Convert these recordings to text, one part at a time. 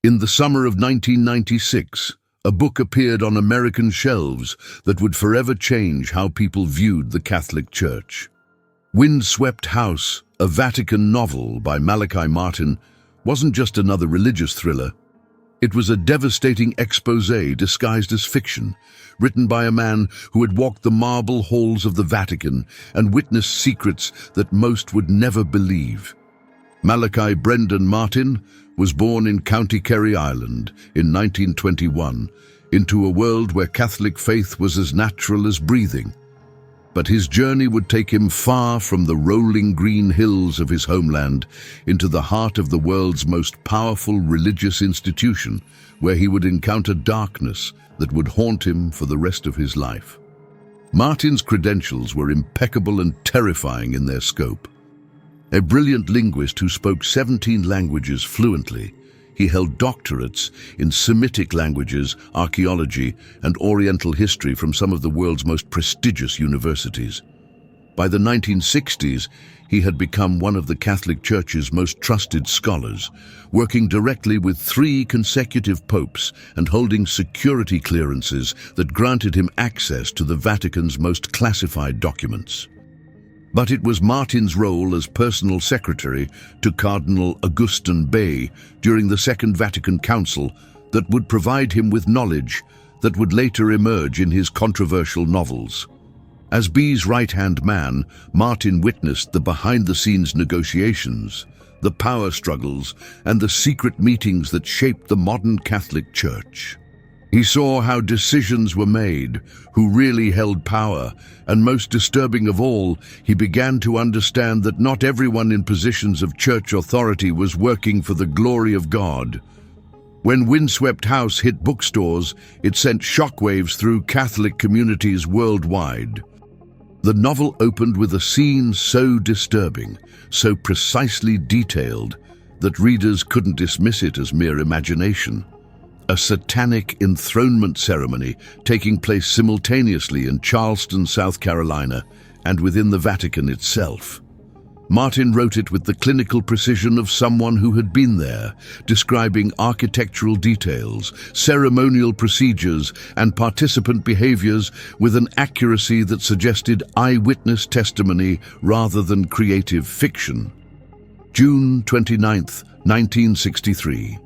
In the summer of 1996, a book appeared on American shelves that would forever change how people viewed the Catholic Church. Windswept House, a Vatican novel by Malachi Martin, wasn't just another religious thriller. It was a devastating exposé disguised as fiction, written by a man who had walked the marble halls of the Vatican and witnessed secrets that most would never believe. Malachi Martin was born in County Kerry, Ireland, in 1921, into a world where Catholic faith was as natural as breathing. But his journey would take him far from the rolling green hills of his homeland into the heart of the world's most powerful religious institution, where he would encounter darkness that would haunt him for the rest of his life. Martin's credentials were impeccable and terrifying in their scope. A brilliant linguist who spoke 17 languages fluently, he held doctorates in Semitic languages, archaeology, and Oriental history from some of the world's most prestigious universities. By the 1960s, he had become one of the Catholic Church's most trusted scholars, working directly with 3 consecutive popes and holding security clearances that granted him access to the Vatican's most classified documents. But it was Martin's role as personal secretary to Cardinal Augustin Bey during the Second Vatican Council that would provide him with knowledge that would later emerge in his controversial novels. As Bey's right-hand man, Martin witnessed the behind-the-scenes negotiations, the power struggles, and the secret meetings that shaped the modern Catholic Church. He saw how decisions were made, who really held power, and most disturbing of all, he began to understand that not everyone in positions of church authority was working for the glory of God. When Windswept House hit bookstores, it sent shockwaves through Catholic communities worldwide. The novel opened with a scene so disturbing, so precisely detailed, that readers couldn't dismiss it as mere imagination. A satanic enthronement ceremony taking place simultaneously in Charleston, South Carolina, and within the Vatican itself. Martin wrote it with the clinical precision of someone who had been there, describing architectural details, ceremonial procedures, and participant behaviors with an accuracy that suggested eyewitness testimony rather than creative fiction. June 29, 1963.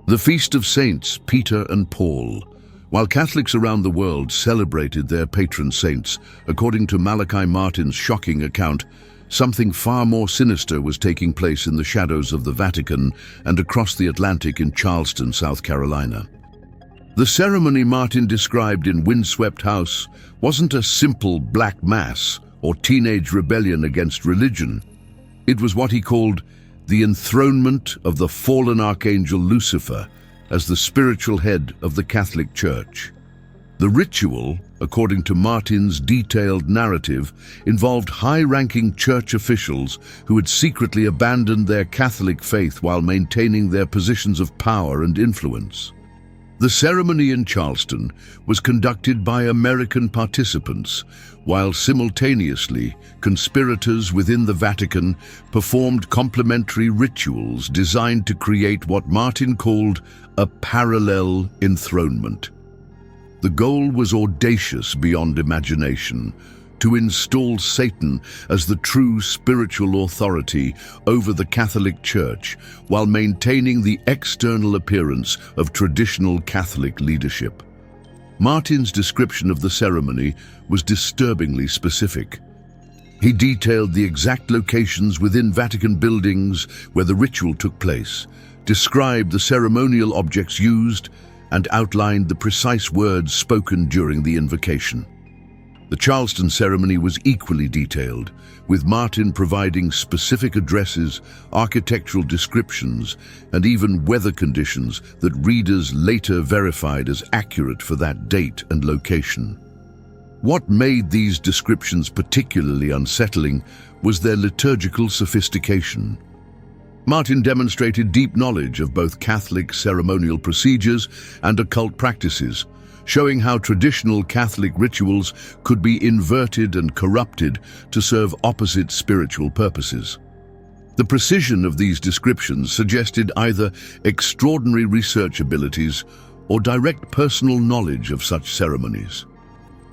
The Feast of Saints Peter and Paul. While Catholics around the world celebrated their patron saints, according to Malachi Martin's shocking account, something far more sinister was taking place in the shadows of the Vatican and across the Atlantic in Charleston, South Carolina. The ceremony Martin described in Windswept House wasn't a simple black mass or teenage rebellion against religion. It was what he called the enthronement of the fallen archangel Lucifer as the spiritual head of the Catholic Church. The ritual, according to Martin's detailed narrative, involved high-ranking church officials who had secretly abandoned their Catholic faith while maintaining their positions of power and influence. The ceremony in Charleston was conducted by American participants, while simultaneously conspirators within the Vatican performed complementary rituals designed to create what Martin called a parallel enthronement. The goal was audacious beyond imagination: to install Satan as the true spiritual authority over the Catholic Church while maintaining the external appearance of traditional Catholic leadership. Martin's description of the ceremony was disturbingly specific. He detailed the exact locations within Vatican buildings where the ritual took place, described the ceremonial objects used, and outlined the precise words spoken during the invocation. The Charleston ceremony was equally detailed, with Martin providing specific addresses, architectural descriptions, and even weather conditions that readers later verified as accurate for that date and location. What made these descriptions particularly unsettling was their liturgical sophistication. Martin demonstrated deep knowledge of both Catholic ceremonial procedures and occult practices, showing how traditional Catholic rituals could be inverted and corrupted to serve opposite spiritual purposes. The precision of these descriptions suggested either extraordinary research abilities or direct personal knowledge of such ceremonies.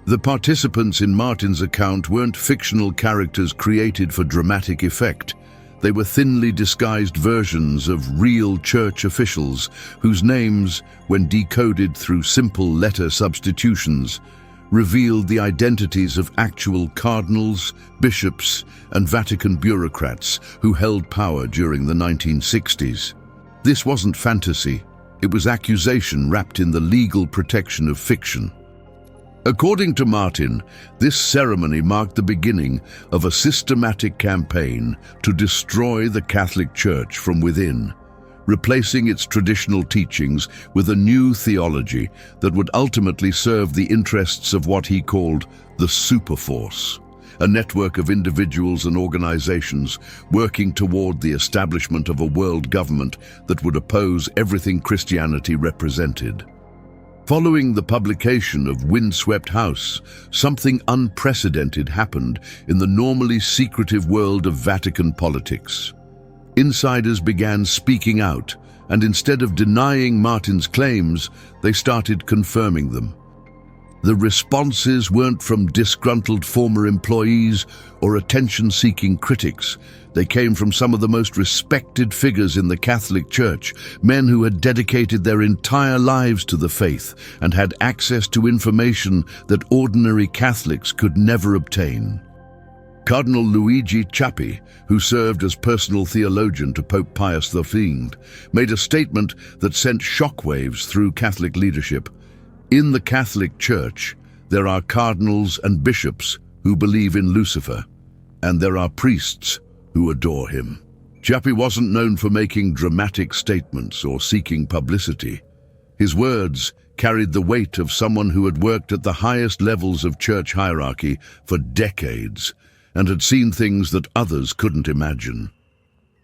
The participants in Martin's account weren't fictional characters created for dramatic effect. They were thinly disguised versions of real church officials whose names, when decoded through simple letter substitutions, revealed the identities of actual cardinals, bishops, and Vatican bureaucrats who held power during the 1960s. This wasn't fantasy, it was accusation wrapped in the legal protection of fiction. According to Martin, this ceremony marked the beginning of a systematic campaign to destroy the Catholic Church from within, replacing its traditional teachings with a new theology that would ultimately serve the interests of what he called the Superforce, a network of individuals and organizations working toward the establishment of a world government that would oppose everything Christianity represented. Following the publication of Windswept House, something unprecedented happened in the normally secretive world of Vatican politics. Insiders began speaking out, and instead of denying Martin's claims, they started confirming them. The responses weren't from disgruntled former employees or attention-seeking critics. They came from some of the most respected figures in the Catholic Church, men who had dedicated their entire lives to the faith and had access to information that ordinary Catholics could never obtain. Cardinal Luigi Ciappi, who served as personal theologian to Pope Pius V, made a statement that sent shockwaves through Catholic leadership. In the Catholic Church, there are cardinals and bishops who believe in Lucifer, and there are priests who adore him. Ciappi wasn't known for making dramatic statements or seeking publicity. His words carried the weight of someone who had worked at the highest levels of church hierarchy for decades and had seen things that others couldn't imagine.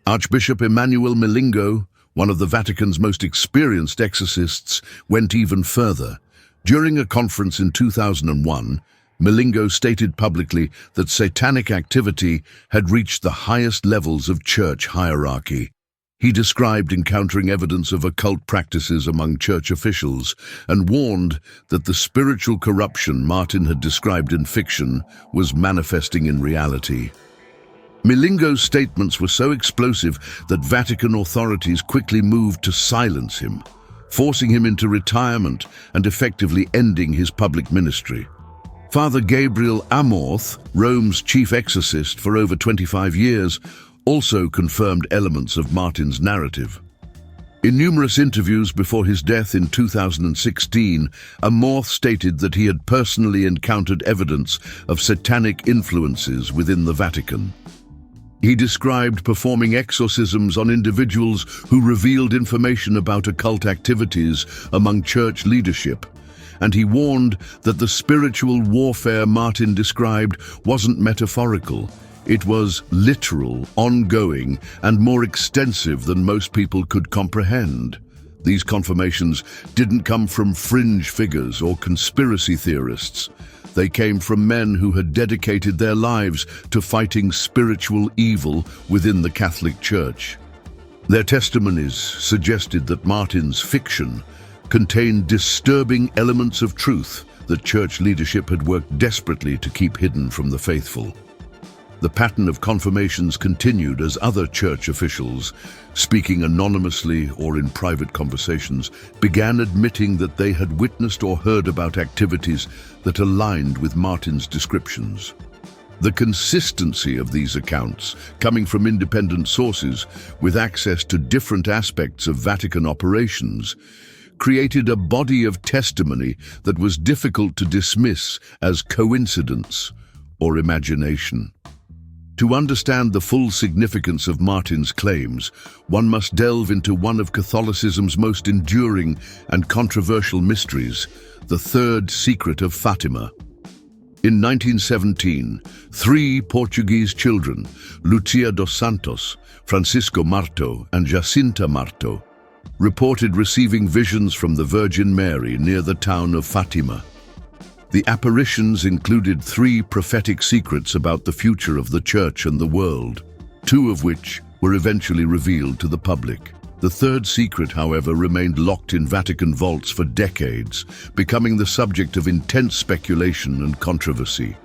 Archbishop Emanuel Milingo, one of the Vatican's most experienced exorcists, went even further. During a conference in 2001, Milingo stated publicly that satanic activity had reached the highest levels of church hierarchy. He described encountering evidence of occult practices among church officials and warned that the spiritual corruption Martin had described in fiction was manifesting in reality. Milingo's statements were so explosive that Vatican authorities quickly moved to silence him, forcing him into retirement and effectively ending his public ministry. Father Gabriel Amorth, Rome's chief exorcist for over 25 years, also confirmed elements of Martin's narrative. In numerous interviews before his death in 2016, Amorth stated that he had personally encountered evidence of satanic influences within the Vatican. He described performing exorcisms on individuals who revealed information about occult activities among church leadership, and he warned that the spiritual warfare Martin described wasn't metaphorical. It was literal, ongoing, and more extensive than most people could comprehend. These confirmations didn't come from fringe figures or conspiracy theorists. They came from men who had dedicated their lives to fighting spiritual evil within the Catholic Church. Their testimonies suggested that Martin's fiction contained disturbing elements of truth that church leadership had worked desperately to keep hidden from the faithful. The pattern of confirmations continued as other church officials, speaking anonymously or in private conversations, began admitting that they had witnessed or heard about activities that aligned with Martin's descriptions. The consistency of these accounts, coming from independent sources with access to different aspects of Vatican operations, created a body of testimony that was difficult to dismiss as coincidence or imagination. To understand the full significance of Martin's claims, one must delve into one of Catholicism's most enduring and controversial mysteries, the third secret of Fatima. In 1917, 3 Portuguese children, Lucia dos Santos, Francisco Marto, and Jacinta Marto, reported receiving visions from the Virgin Mary near the town of Fatima. The apparitions included 3 prophetic secrets about the future of the Church and the world, 2 of which were eventually revealed to the public. The third secret, however, remained locked in Vatican vaults for decades, becoming the subject of intense speculation and controversy.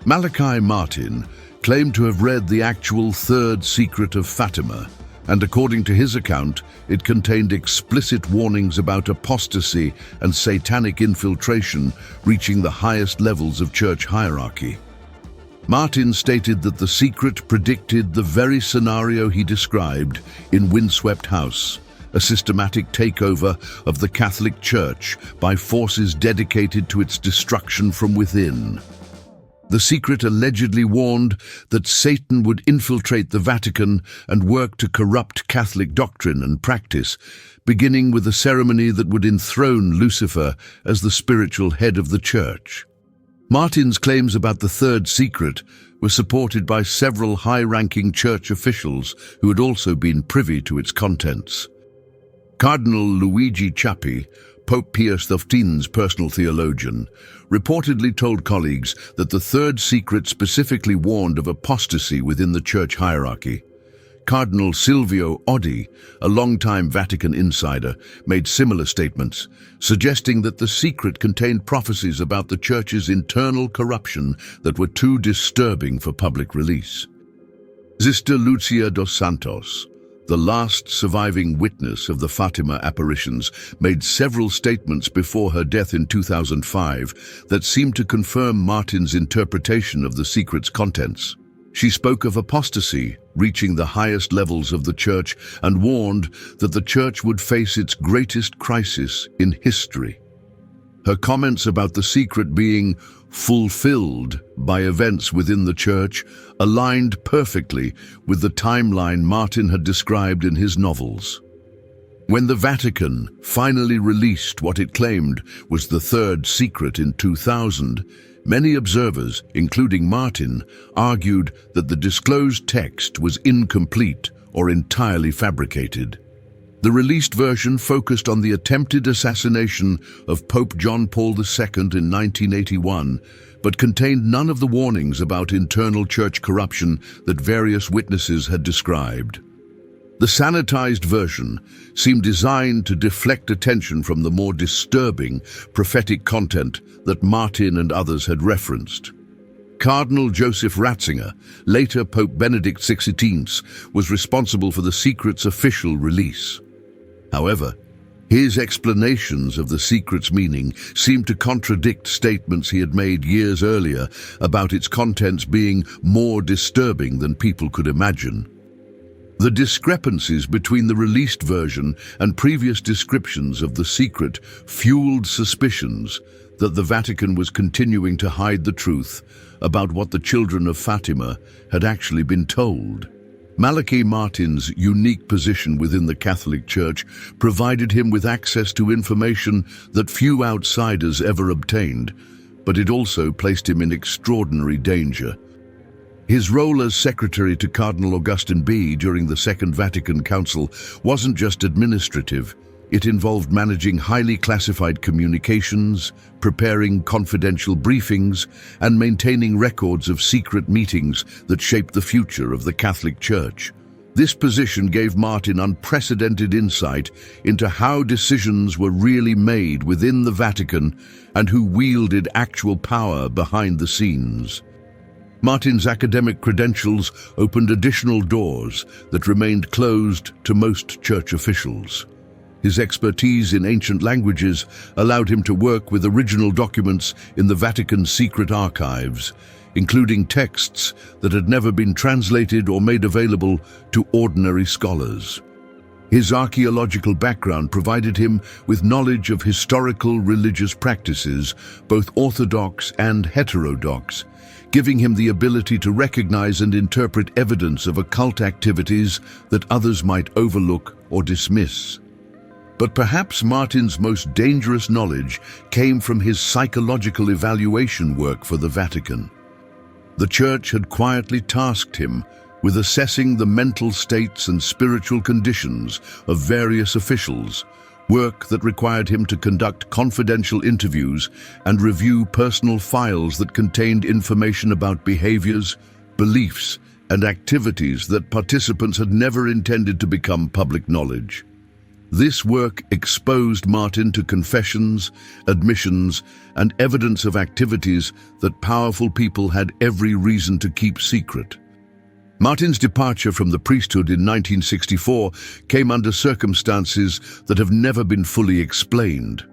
Malachi Martin claimed to have read the actual third secret of Fatima, and according to his account, it contained explicit warnings about apostasy and satanic infiltration reaching the highest levels of church hierarchy. Martin stated that the secret predicted the very scenario he described in Windswept House, a systematic takeover of the Catholic Church by forces dedicated to its destruction from within. The secret allegedly warned that Satan would infiltrate the Vatican and work to corrupt Catholic doctrine and practice, beginning with a ceremony that would enthrone Lucifer as the spiritual head of the Church. Martin's claims about the third secret were supported by several high-ranking church officials who had also been privy to its contents. Cardinal Luigi Ciappi, Pope Pius XII's personal theologian, reportedly told colleagues that the third secret specifically warned of apostasy within the church hierarchy. Cardinal Silvio Oddi, a longtime Vatican insider, made similar statements, suggesting that the secret contained prophecies about the church's internal corruption that were too disturbing for public release. Sister Lucia dos Santos, the last surviving witness of the Fatima apparitions, made several statements before her death in 2005 that seemed to confirm Martin's interpretation of the secret's contents. She spoke of apostasy reaching the highest levels of the Church and warned that the Church would face its greatest crisis in history. Her comments about the secret being fulfilled by events within the Church aligned perfectly with the timeline Martin had described in his novels. When the Vatican finally released what it claimed was the third secret in 2000, many observers, including Martin, argued that the disclosed text was incomplete or entirely fabricated. The released version focused on the attempted assassination of Pope John Paul II in 1981, but contained none of the warnings about internal church corruption that various witnesses had described. The sanitized version seemed designed to deflect attention from the more disturbing prophetic content that Martin and others had referenced. Cardinal Joseph Ratzinger, later Pope Benedict XVI, was responsible for the secret's official release. However, his explanations of the secret's meaning seemed to contradict statements he had made years earlier about its contents being more disturbing than people could imagine. The discrepancies between the released version and previous descriptions of the secret fueled suspicions that the Vatican was continuing to hide the truth about what the children of Fatima had actually been told. Malachi Martin's unique position within the Catholic Church provided him with access to information that few outsiders ever obtained, but it also placed him in extraordinary danger. His role as secretary to Cardinal Augustin B during the Second Vatican Council wasn't just administrative. It involved managing highly classified communications, preparing confidential briefings, and maintaining records of secret meetings that shaped the future of the Catholic Church. This position gave Martin unprecedented insight into how decisions were really made within the Vatican and who wielded actual power behind the scenes. Martin's academic credentials opened additional doors that remained closed to most church officials. His expertise in ancient languages allowed him to work with original documents in the Vatican's secret archives, including texts that had never been translated or made available to ordinary scholars. His archaeological background provided him with knowledge of historical religious practices, both orthodox and heterodox, giving him the ability to recognize and interpret evidence of occult activities that others might overlook or dismiss. But perhaps Martin's most dangerous knowledge came from his psychological evaluation work for the Vatican. The Church had quietly tasked him with assessing the mental states and spiritual conditions of various officials, work that required him to conduct confidential interviews and review personal files that contained information about behaviors, beliefs, and activities that participants had never intended to become public knowledge. This work exposed Martin to confessions, admissions, and evidence of activities that powerful people had every reason to keep secret. Martin's departure from the priesthood in 1964 came under circumstances that have never been fully explained.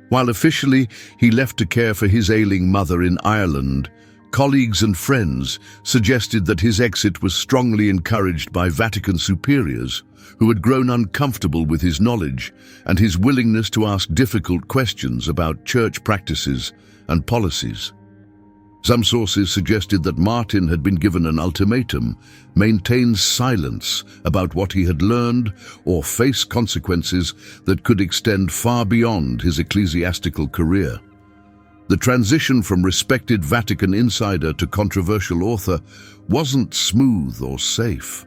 While officially he left to care for his ailing mother in Ireland, colleagues and friends suggested that his exit was strongly encouraged by Vatican superiors who had grown uncomfortable with his knowledge and his willingness to ask difficult questions about church practices and policies. Some sources suggested that Martin had been given an ultimatum: maintain silence about what he had learned or face consequences that could extend far beyond his ecclesiastical career. The transition from respected Vatican insider to controversial author wasn't smooth or safe.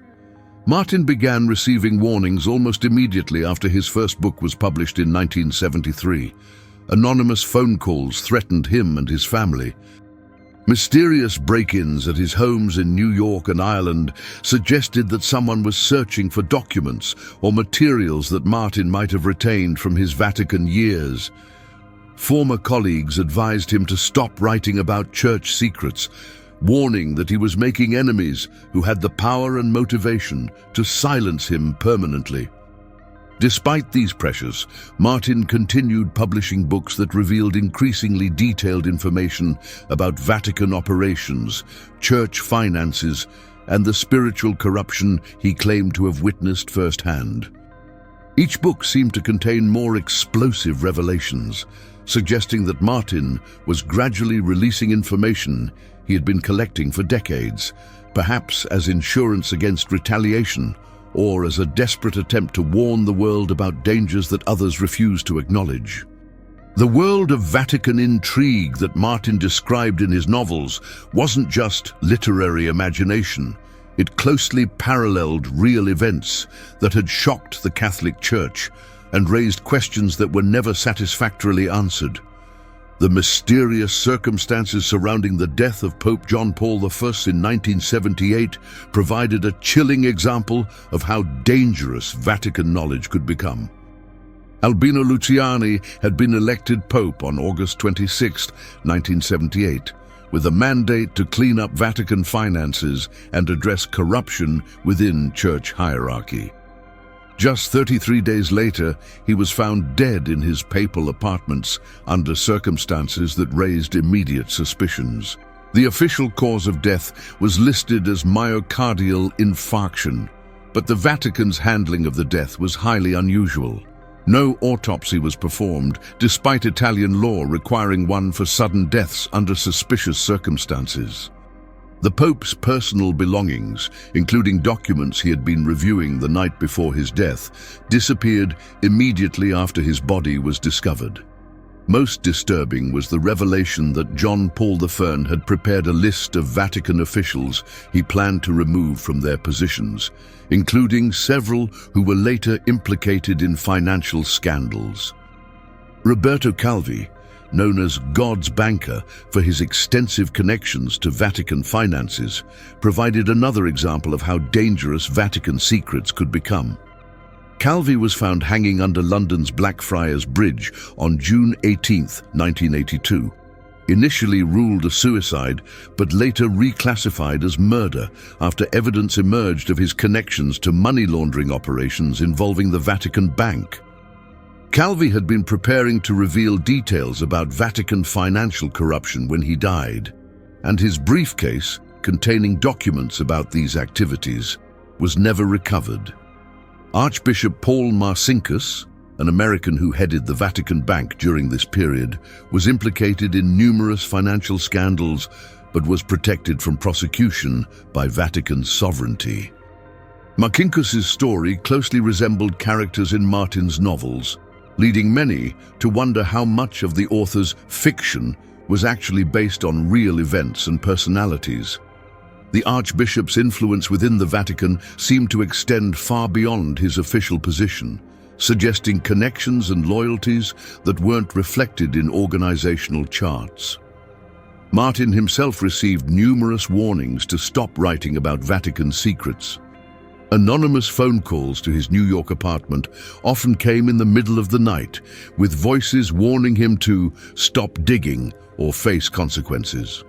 Martin began receiving warnings almost immediately after his first book was published in 1973. Anonymous phone calls threatened him and his family. Mysterious break-ins at his homes in New York and Ireland suggested that someone was searching for documents or materials that Martin might have retained from his Vatican years. Former colleagues advised him to stop writing about church secrets, warning that he was making enemies who had the power and motivation to silence him permanently. Despite these pressures, Martin continued publishing books that revealed increasingly detailed information about Vatican operations, church finances, and the spiritual corruption he claimed to have witnessed firsthand. Each book seemed to contain more explosive revelations, suggesting that Martin was gradually releasing information he had been collecting for decades, perhaps as insurance against retaliation or as a desperate attempt to warn the world about dangers that others refused to acknowledge. The world of Vatican intrigue that Martin described in his novels wasn't just literary imagination. It closely paralleled real events that had shocked the Catholic Church and raised questions that were never satisfactorily answered. The mysterious circumstances surrounding the death of Pope John Paul I in 1978 provided a chilling example of how dangerous Vatican knowledge could become. Albino Luciani had been elected Pope on August 26, 1978, with a mandate to clean up Vatican finances and address corruption within church hierarchy. Just 33 days later, he was found dead in his papal apartments under circumstances that raised immediate suspicions. The official cause of death was listed as myocardial infarction, but the Vatican's handling of the death was highly unusual. No autopsy was performed, despite Italian law requiring one for sudden deaths under suspicious circumstances. The Pope's personal belongings, including documents he had been reviewing the night before his death, disappeared immediately after his body was discovered. Most disturbing was the revelation that John Paul I had prepared a list of Vatican officials he planned to remove from their positions, including several who were later implicated in financial scandals. Roberto Calvi, known as God's banker for his extensive connections to Vatican finances, provided another example of how dangerous Vatican secrets could become. Calvi was found hanging under London's Blackfriars Bridge on June 18, 1982. Initially ruled a suicide, but later reclassified as murder after evidence emerged of his connections to money laundering operations involving the Vatican Bank. Calvi had been preparing to reveal details about Vatican financial corruption when he died, and his briefcase, containing documents about these activities, was never recovered. Archbishop Paul Marcinkus, an American who headed the Vatican Bank during this period, was implicated in numerous financial scandals but was protected from prosecution by Vatican sovereignty. Marcinkus's story closely resembled characters in Martin's novels, leading many to wonder how much of the author's fiction was actually based on real events and personalities. The Archbishop's influence within the Vatican seemed to extend far beyond his official position, suggesting connections and loyalties that weren't reflected in organizational charts. Martin himself received numerous warnings to stop writing about Vatican secrets. Anonymous phone calls to his New York apartment often came in the middle of the night, with voices warning him to stop digging or face consequences.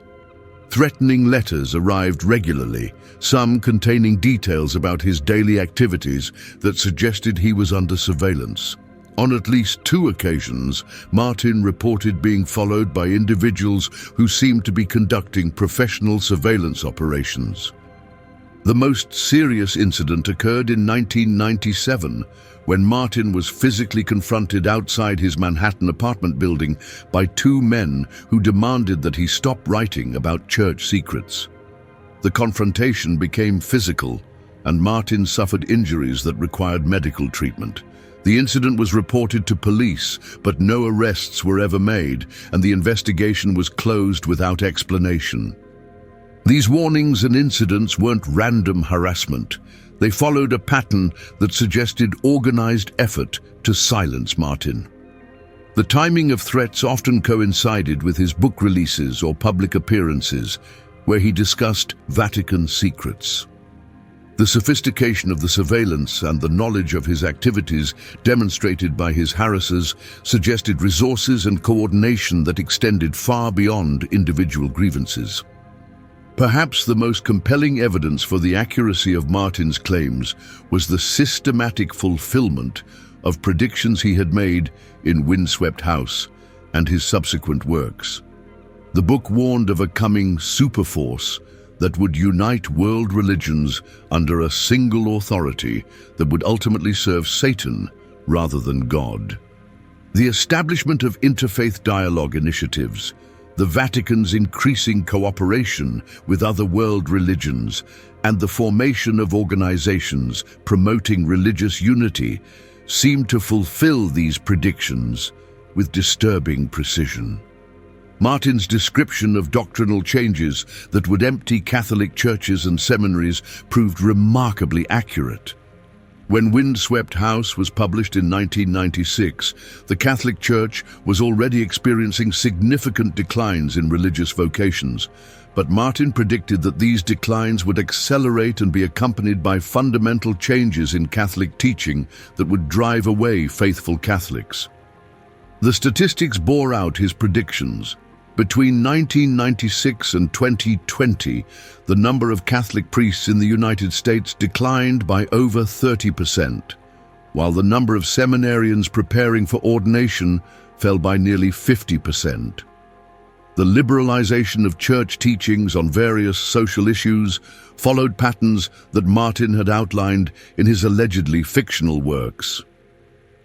Threatening letters arrived regularly, some containing details about his daily activities that suggested he was under surveillance. On at least 2 occasions, Martin reported being followed by individuals who seemed to be conducting professional surveillance operations. The most serious incident occurred in 1997, when Martin was physically confronted outside his Manhattan apartment building by 2 men who demanded that he stop writing about church secrets. The confrontation became physical, and Martin suffered injuries that required medical treatment. The incident was reported to police, but no arrests were ever made, and the investigation was closed without explanation. These warnings and incidents weren't random harassment. They followed a pattern that suggested organized effort to silence Martin. The timing of threats often coincided with his book releases or public appearances, where he discussed Vatican secrets. The sophistication of the surveillance and the knowledge of his activities demonstrated by his harassers suggested resources and coordination that extended far beyond individual grievances. Perhaps the most compelling evidence for the accuracy of Martin's claims was the systematic fulfillment of predictions he had made in Windswept House and his subsequent works. The book warned of a coming superforce that would unite world religions under a single authority that would ultimately serve Satan rather than God. The establishment of interfaith dialogue initiatives, the Vatican's increasing cooperation with other world religions, and the formation of organizations promoting religious unity seemed to fulfill these predictions with disturbing precision. Martin's description of doctrinal changes that would empty Catholic churches and seminaries proved remarkably accurate. When Windswept House was published in 1996, the Catholic Church was already experiencing significant declines in religious vocations, but Martin predicted that these declines would accelerate and be accompanied by fundamental changes in Catholic teaching that would drive away faithful Catholics. The statistics bore out his predictions. Between 1996 and 2020, the number of Catholic priests in the United States declined by over 30%, while the number of seminarians preparing for ordination fell by nearly 50%. The liberalization of church teachings on various social issues followed patterns that Martin had outlined in his allegedly fictional works.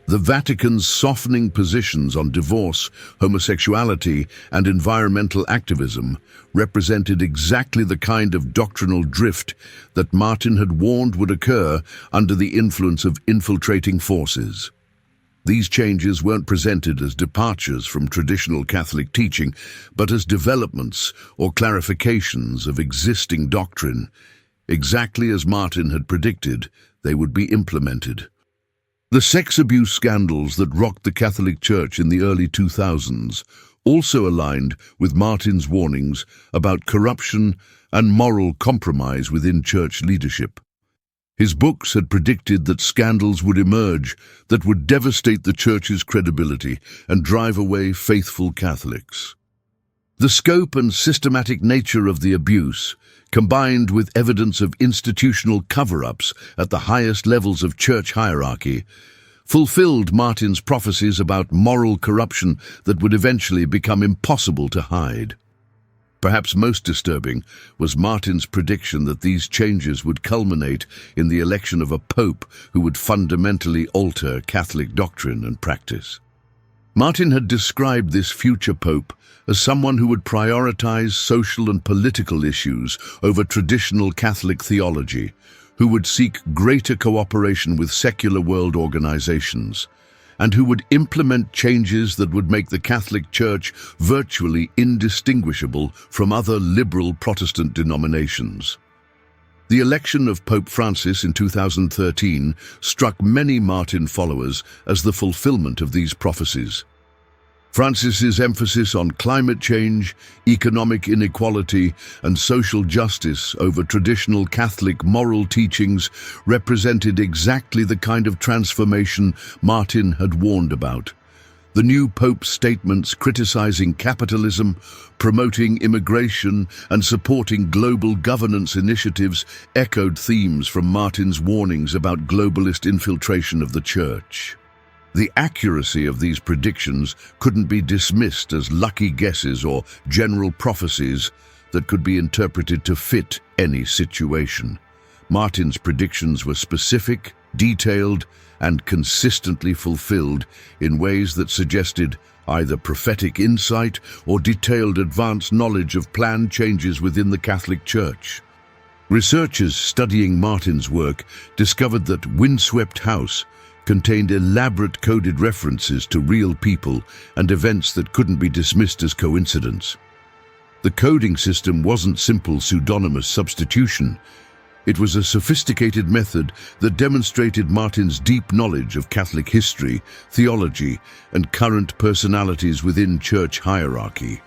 The Vatican's softening positions on divorce, homosexuality, and environmental activism represented exactly the kind of doctrinal drift that Martin had warned would occur under the influence of infiltrating forces. These changes weren't presented as departures from traditional Catholic teaching, but as developments or clarifications of existing doctrine. Exactly as Martin had predicted, they would be implemented. The sex abuse scandals that rocked the Catholic Church in the early 2000s also aligned with Martin's warnings about corruption and moral compromise within church leadership. His books had predicted that scandals would emerge that would devastate the Church's credibility and drive away faithful Catholics. The scope and systematic nature of the abuse, combined with evidence of institutional cover-ups at the highest levels of church hierarchy, fulfilled Martin's prophecies about moral corruption that would eventually become impossible to hide. Perhaps most disturbing was Martin's prediction that these changes would culminate in the election of a pope who would fundamentally alter Catholic doctrine and practice. Martin had described this future pope as someone who would prioritize social and political issues over traditional Catholic theology, who would seek greater cooperation with secular world organizations, and who would implement changes that would make the Catholic Church virtually indistinguishable from other liberal Protestant denominations. The election of Pope Francis in 2013 struck many Martin followers as the fulfillment of these prophecies. Francis's emphasis on climate change, economic inequality, and social justice over traditional Catholic moral teachings represented exactly the kind of transformation Martin had warned about. The new Pope's statements criticizing capitalism, promoting immigration, and supporting global governance initiatives echoed themes from Martin's warnings about globalist infiltration of the Church. The accuracy of these predictions couldn't be dismissed as lucky guesses or general prophecies that could be interpreted to fit any situation. Martin's predictions were specific, detailed, and consistently fulfilled in ways that suggested either prophetic insight or detailed advanced knowledge of planned changes within the Catholic Church. Researchers studying Martin's work discovered that Windswept House contained elaborate coded references to real people and events that couldn't be dismissed as coincidence. The coding system wasn't simple pseudonymous substitution. It was a sophisticated method that demonstrated Martin's deep knowledge of Catholic history, theology, and current personalities within church hierarchy.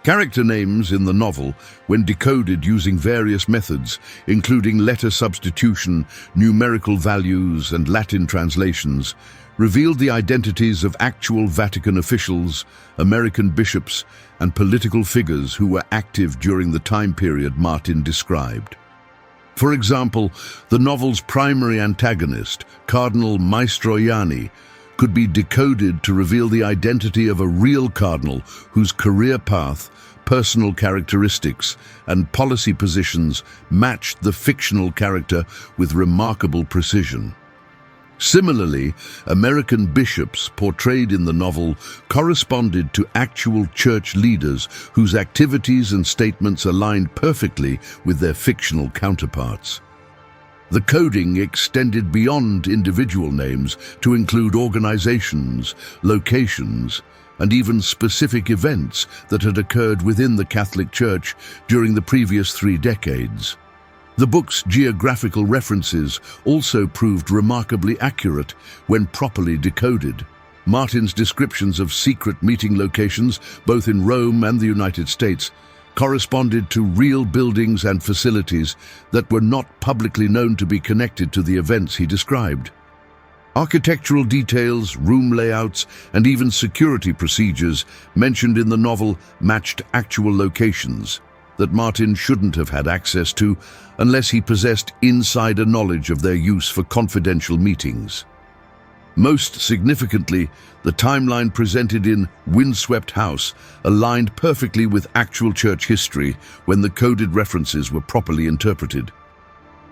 Character names in the novel, when decoded using various methods, including letter substitution, numerical values, and Latin translations, revealed the identities of actual Vatican officials, American bishops, and political figures who were active during the time period Martin described. For example, the novel's primary antagonist, Cardinal Mastroianni, could be decoded to reveal the identity of a real cardinal whose career path, personal characteristics, and policy positions matched the fictional character with remarkable precision. Similarly, American bishops portrayed in the novel corresponded to actual church leaders whose activities and statements aligned perfectly with their fictional counterparts. The coding extended beyond individual names to include organizations, locations, and even specific events that had occurred within the Catholic Church during the previous 3 decades. The book's geographical references also proved remarkably accurate when properly decoded. Martin's descriptions of secret meeting locations, both in Rome and the United States, corresponded to real buildings and facilities that were not publicly known to be connected to the events he described. Architectural details, room layouts, and even security procedures mentioned in the novel matched actual locations that Martin shouldn't have had access to unless he possessed insider knowledge of their use for confidential meetings. Most significantly, the timeline presented in Windswept House aligned perfectly with actual church history when the coded references were properly interpreted.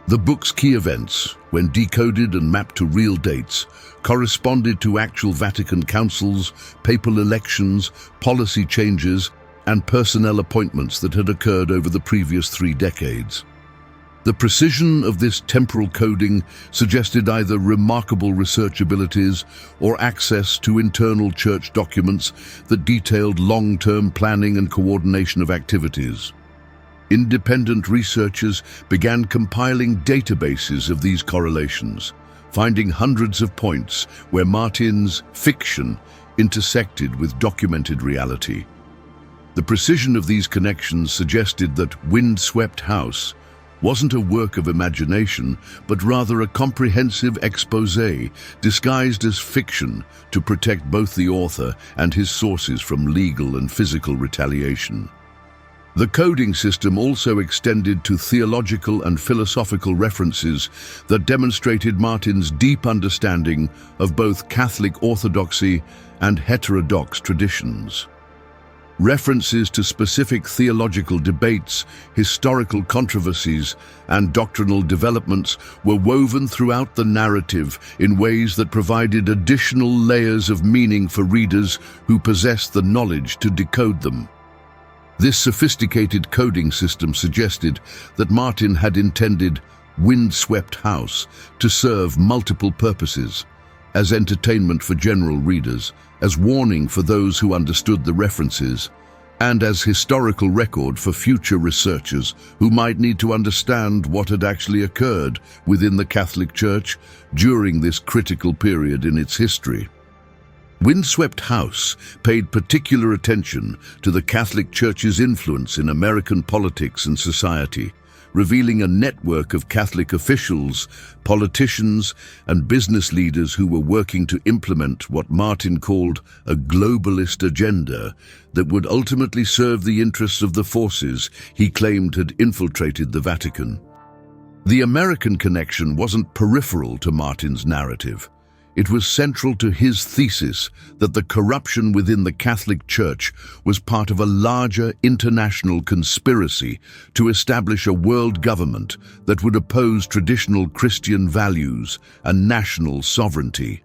The book's key events, when decoded and mapped to real dates, corresponded to actual Vatican councils, papal elections, policy changes, and personnel appointments that had occurred over the previous 3 decades. The precision of this temporal coding suggested either remarkable research abilities or access to internal church documents that detailed long-term planning and coordination of activities. Independent researchers began compiling databases of these correlations, finding hundreds of points where Martin's fiction intersected with documented reality. The precision of these connections suggested that Windswept House wasn't a work of imagination, but rather a comprehensive exposé disguised as fiction to protect both the author and his sources from legal and physical retaliation. The coding system also extended to theological and philosophical references that demonstrated Martin's deep understanding of both Catholic orthodoxy and heterodox traditions. References to specific theological debates, historical controversies, and doctrinal developments were woven throughout the narrative in ways that provided additional layers of meaning for readers who possessed the knowledge to decode them. This sophisticated coding system suggested that Martin had intended Windswept House to serve multiple purposes, as entertainment for general readers, as warning for those who understood the references, and as historical record for future researchers who might need to understand what had actually occurred within the Catholic Church during this critical period in its history. Windswept House paid particular attention to the Catholic Church's influence in American politics and society, revealing a network of Catholic officials, politicians, and business leaders who were working to implement what Martin called a globalist agenda that would ultimately serve the interests of the forces he claimed had infiltrated the Vatican. The American connection wasn't peripheral to Martin's narrative. It was central to his thesis that the corruption within the Catholic Church was part of a larger international conspiracy to establish a world government that would oppose traditional Christian values and national sovereignty.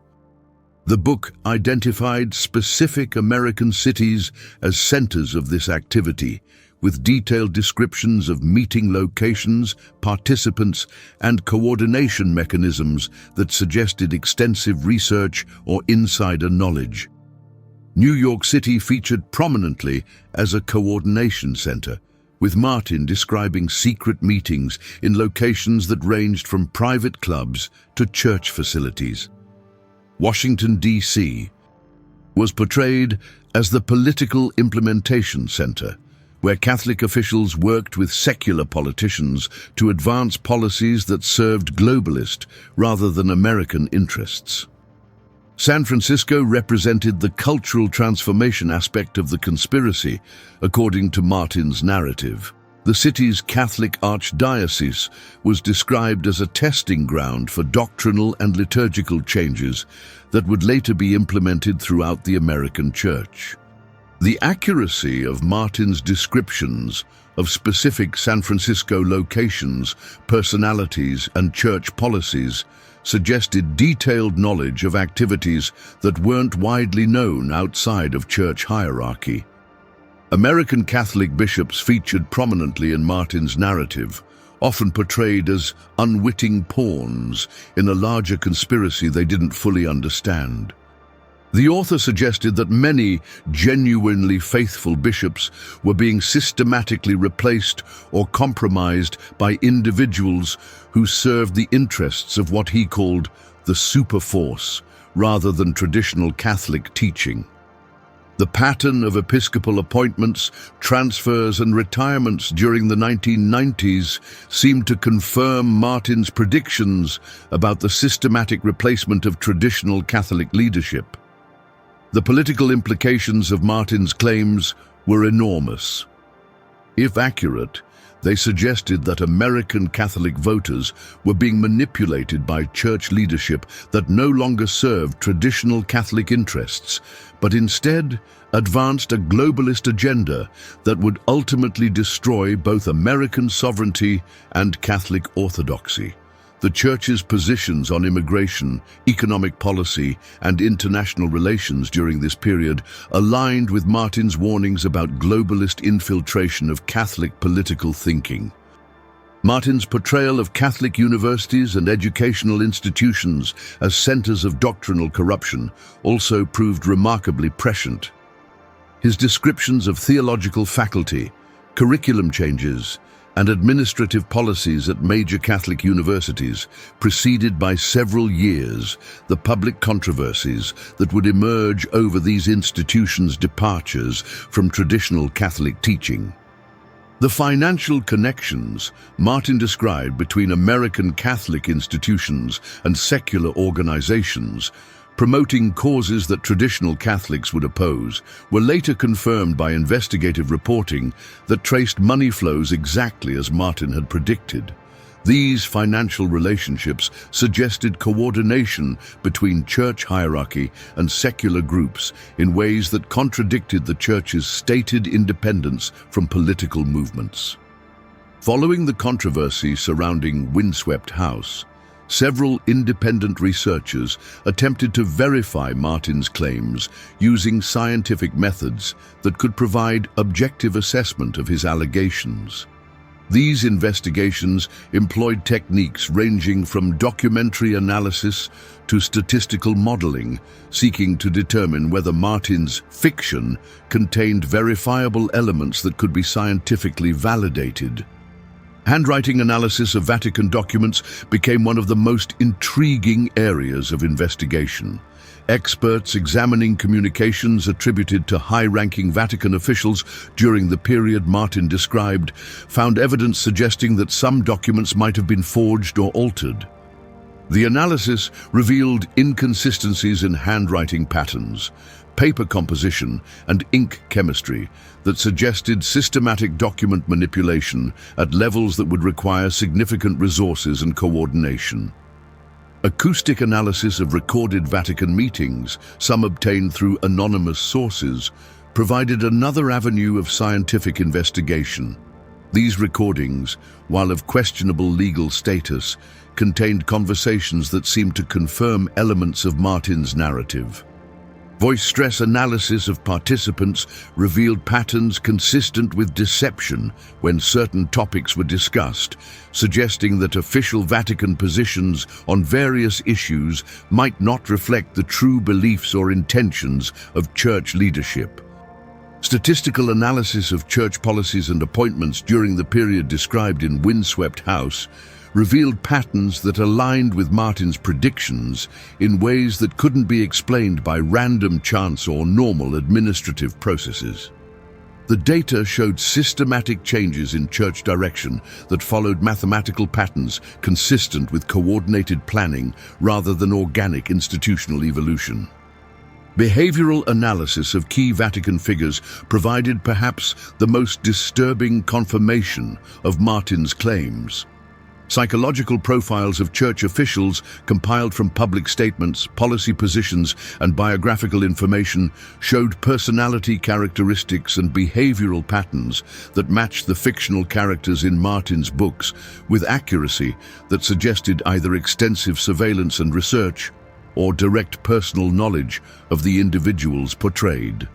The book identified specific American cities as centers of this activity, with detailed descriptions of meeting locations, participants, and coordination mechanisms that suggested extensive research or insider knowledge. New York City featured prominently as a coordination center, with Martin describing secret meetings in locations that ranged from private clubs to church facilities. Washington, D.C. was portrayed as the political implementation center, where Catholic officials worked with secular politicians to advance policies that served globalist rather than American interests. San Francisco represented the cultural transformation aspect of the conspiracy, according to Martin's narrative. The city's Catholic archdiocese was described as a testing ground for doctrinal and liturgical changes that would later be implemented throughout the American Church. The accuracy of Martin's descriptions of specific San Francisco locations, personalities, and church policies suggested detailed knowledge of activities that weren't widely known outside of church hierarchy. American Catholic bishops featured prominently in Martin's narrative, often portrayed as unwitting pawns in a larger conspiracy they didn't fully understand. The author suggested that many genuinely faithful bishops were being systematically replaced or compromised by individuals who served the interests of what he called the superforce, rather than traditional Catholic teaching. The pattern of episcopal appointments, transfers, and retirements during the 1990s seemed to confirm Martin's predictions about the systematic replacement of traditional Catholic leadership. The political implications of Martin's claims were enormous. If accurate, they suggested that American Catholic voters were being manipulated by church leadership that no longer served traditional Catholic interests, but instead advanced a globalist agenda that would ultimately destroy both American sovereignty and Catholic orthodoxy. The Church's positions on immigration, economic policy, and international relations during this period aligned with Martin's warnings about globalist infiltration of Catholic political thinking. Martin's portrayal of Catholic universities and educational institutions as centers of doctrinal corruption also proved remarkably prescient. His descriptions of theological faculty, curriculum changes, and administrative policies at major Catholic universities, preceded by several years the public controversies that would emerge over these institutions' departures from traditional Catholic teaching. The financial connections Martin described between American Catholic institutions and secular organizations promoting causes that traditional Catholics would oppose, were later confirmed by investigative reporting that traced money flows exactly as Martin had predicted. These financial relationships suggested coordination between church hierarchy and secular groups in ways that contradicted the Church's stated independence from political movements. Following the controversy surrounding Windswept House, several independent researchers attempted to verify Martin's claims using scientific methods that could provide objective assessment of his allegations. These investigations employed techniques ranging from documentary analysis to statistical modeling, seeking to determine whether Martin's fiction contained verifiable elements that could be scientifically validated. Handwriting analysis of Vatican documents became one of the most intriguing areas of investigation. Experts examining communications attributed to high-ranking Vatican officials during the period Martin described found evidence suggesting that some documents might have been forged or altered. The analysis revealed inconsistencies in handwriting patterns, paper composition, and ink chemistry that suggested systematic document manipulation at levels that would require significant resources and coordination. Acoustic analysis of recorded Vatican meetings, some obtained through anonymous sources, provided another avenue of scientific investigation. These recordings, while of questionable legal status, contained conversations that seemed to confirm elements of Martin's narrative. Voice stress analysis of participants revealed patterns consistent with deception when certain topics were discussed, suggesting that official Vatican positions on various issues might not reflect the true beliefs or intentions of church leadership. Statistical analysis of church policies and appointments during the period described in Windswept House revealed patterns that aligned with Martin's predictions in ways that couldn't be explained by random chance or normal administrative processes. The data showed systematic changes in church direction that followed mathematical patterns consistent with coordinated planning rather than organic institutional evolution. Behavioral analysis of key Vatican figures provided perhaps the most disturbing confirmation of Martin's claims. Psychological profiles of church officials compiled from public statements, policy positions, and biographical information showed personality characteristics and behavioral patterns that matched the fictional characters in Martin's books with accuracy that suggested either extensive surveillance and research or direct personal knowledge of the individuals portrayed.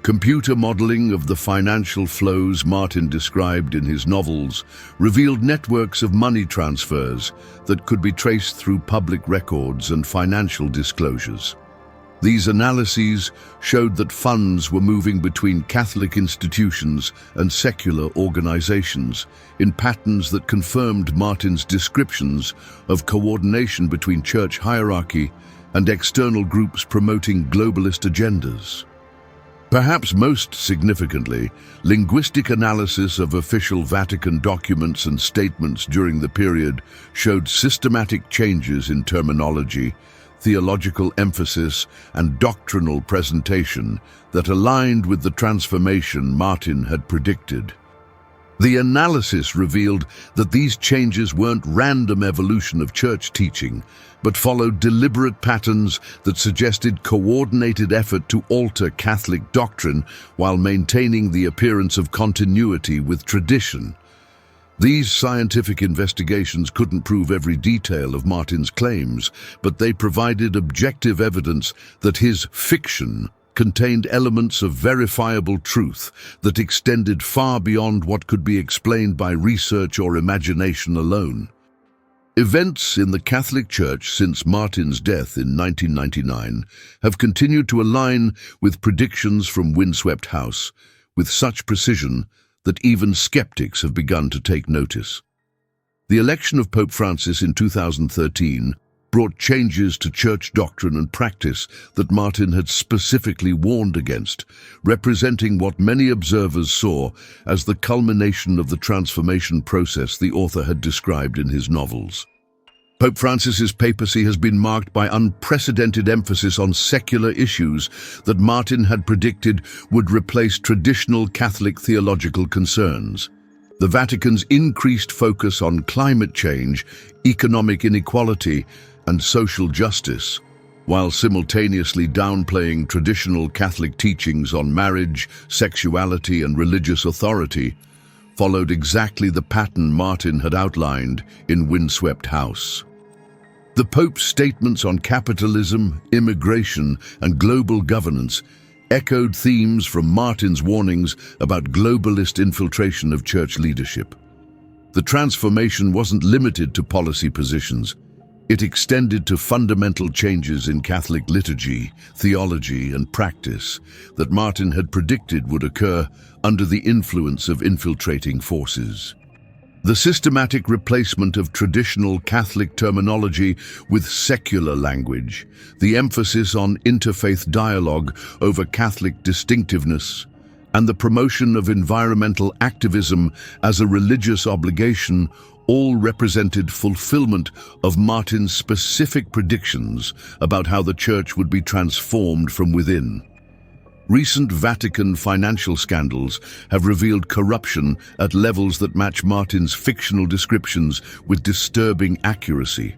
Computer modeling of the financial flows Martin described in his novels revealed networks of money transfers that could be traced through public records and financial disclosures. These analyses showed that funds were moving between Catholic institutions and secular organizations in patterns that confirmed Martin's descriptions of coordination between church hierarchy and external groups promoting globalist agendas. Perhaps most significantly, linguistic analysis of official Vatican documents and statements during the period showed systematic changes in terminology, theological emphasis, and doctrinal presentation that aligned with the transformation Martin had predicted. The analysis revealed that these changes weren't random evolution of church teaching, but followed deliberate patterns that suggested coordinated effort to alter Catholic doctrine while maintaining the appearance of continuity with tradition. These scientific investigations couldn't prove every detail of Martin's claims, but they provided objective evidence that his fiction contained elements of verifiable truth that extended far beyond what could be explained by research or imagination alone. Events in the Catholic Church since Martin's death in 1999 have continued to align with predictions from Windswept House with such precision that even skeptics have begun to take notice. The election of Pope Francis in 2013 brought changes to church doctrine and practice that Martin had specifically warned against, representing what many observers saw as the culmination of the transformation process the author had described in his novels. Pope Francis's papacy has been marked by unprecedented emphasis on secular issues that Martin had predicted would replace traditional Catholic theological concerns. The Vatican's increased focus on climate change, economic inequality, and social justice, while simultaneously downplaying traditional Catholic teachings on marriage, sexuality, and religious authority, followed exactly the pattern Martin had outlined in Windswept House. The Pope's statements on capitalism, immigration, and global governance echoed themes from Martin's warnings about globalist infiltration of church leadership. The transformation wasn't limited to policy positions. It extended to fundamental changes in Catholic liturgy, theology, and practice that Martin had predicted would occur under the influence of infiltrating forces. The systematic replacement of traditional Catholic terminology with secular language, the emphasis on interfaith dialogue over Catholic distinctiveness, and the promotion of environmental activism as a religious obligation all represented fulfillment of Martin's specific predictions about how the Church would be transformed from within. Recent Vatican financial scandals have revealed corruption at levels that match Martin's fictional descriptions with disturbing accuracy.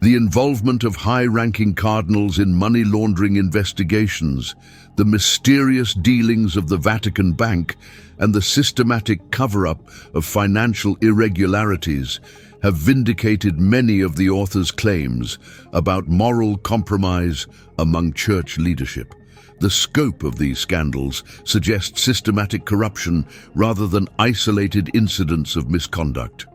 The involvement of high-ranking cardinals in money laundering investigations, the mysterious dealings of the Vatican Bank, and the systematic cover-up of financial irregularities have vindicated many of the author's claims about moral compromise among church leadership. The scope of these scandals suggests systematic corruption rather than isolated incidents of misconduct.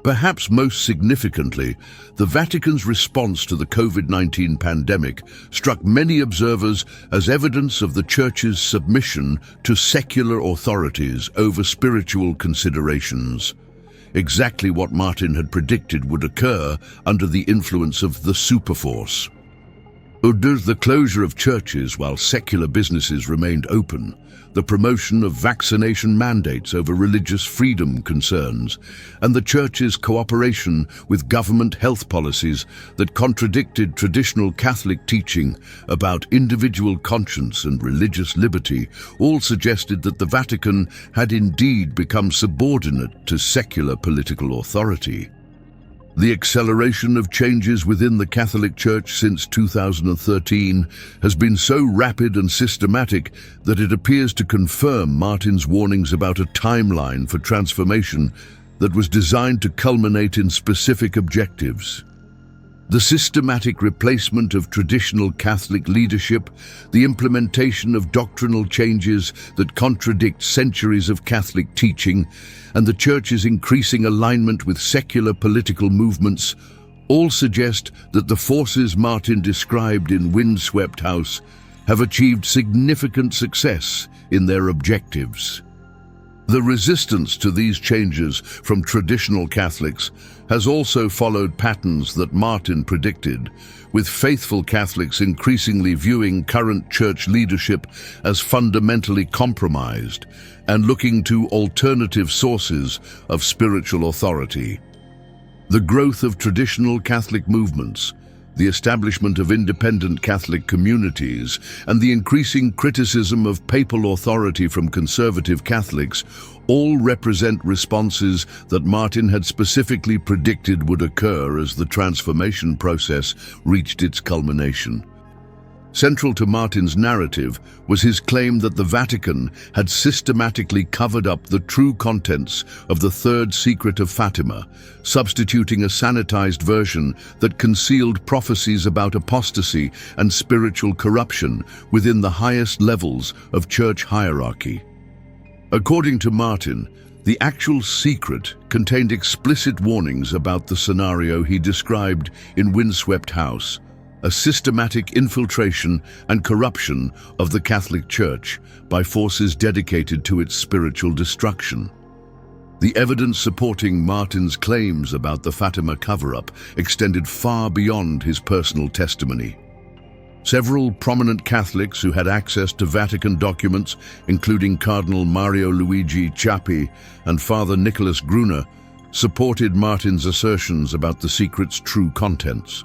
Perhaps most significantly, the Vatican's response to the COVID-19 pandemic struck many observers as evidence of the Church's submission to secular authorities over spiritual considerations. Exactly what Martin had predicted would occur under the influence of the superforce. Under the closure of churches while secular businesses remained open, the promotion of vaccination mandates over religious freedom concerns, and the Church's cooperation with government health policies that contradicted traditional Catholic teaching about individual conscience and religious liberty all suggested that the Vatican had indeed become subordinate to secular political authority. The acceleration of changes within the Catholic Church since 2013 has been so rapid and systematic that it appears to confirm Martin's warnings about a timeline for transformation that was designed to culminate in specific objectives. The systematic replacement of traditional Catholic leadership, the implementation of doctrinal changes that contradict centuries of Catholic teaching, and the Church's increasing alignment with secular political movements all suggest that the forces Martin described in Windswept House have achieved significant success in their objectives. The resistance to these changes from traditional Catholics has also followed patterns that Martin predicted, with faithful Catholics increasingly viewing current church leadership as fundamentally compromised and looking to alternative sources of spiritual authority. The growth of traditional Catholic movements, the establishment of independent Catholic communities, and the increasing criticism of papal authority from conservative Catholics all represent responses that Martin had specifically predicted would occur as the transformation process reached its culmination. Central to Martin's narrative was his claim that the Vatican had systematically covered up the true contents of the Third Secret of Fatima, substituting a sanitized version that concealed prophecies about apostasy and spiritual corruption within the highest levels of church hierarchy. According to Martin, the actual secret contained explicit warnings about the scenario he described in Windswept House, a systematic infiltration and corruption of the Catholic Church by forces dedicated to its spiritual destruction. The evidence supporting Martin's claims about the Fatima cover-up extended far beyond his personal testimony. Several prominent Catholics who had access to Vatican documents, including Cardinal Mario Luigi Ciappi and Father Nicholas Gruner, supported Martin's assertions about the secret's true contents.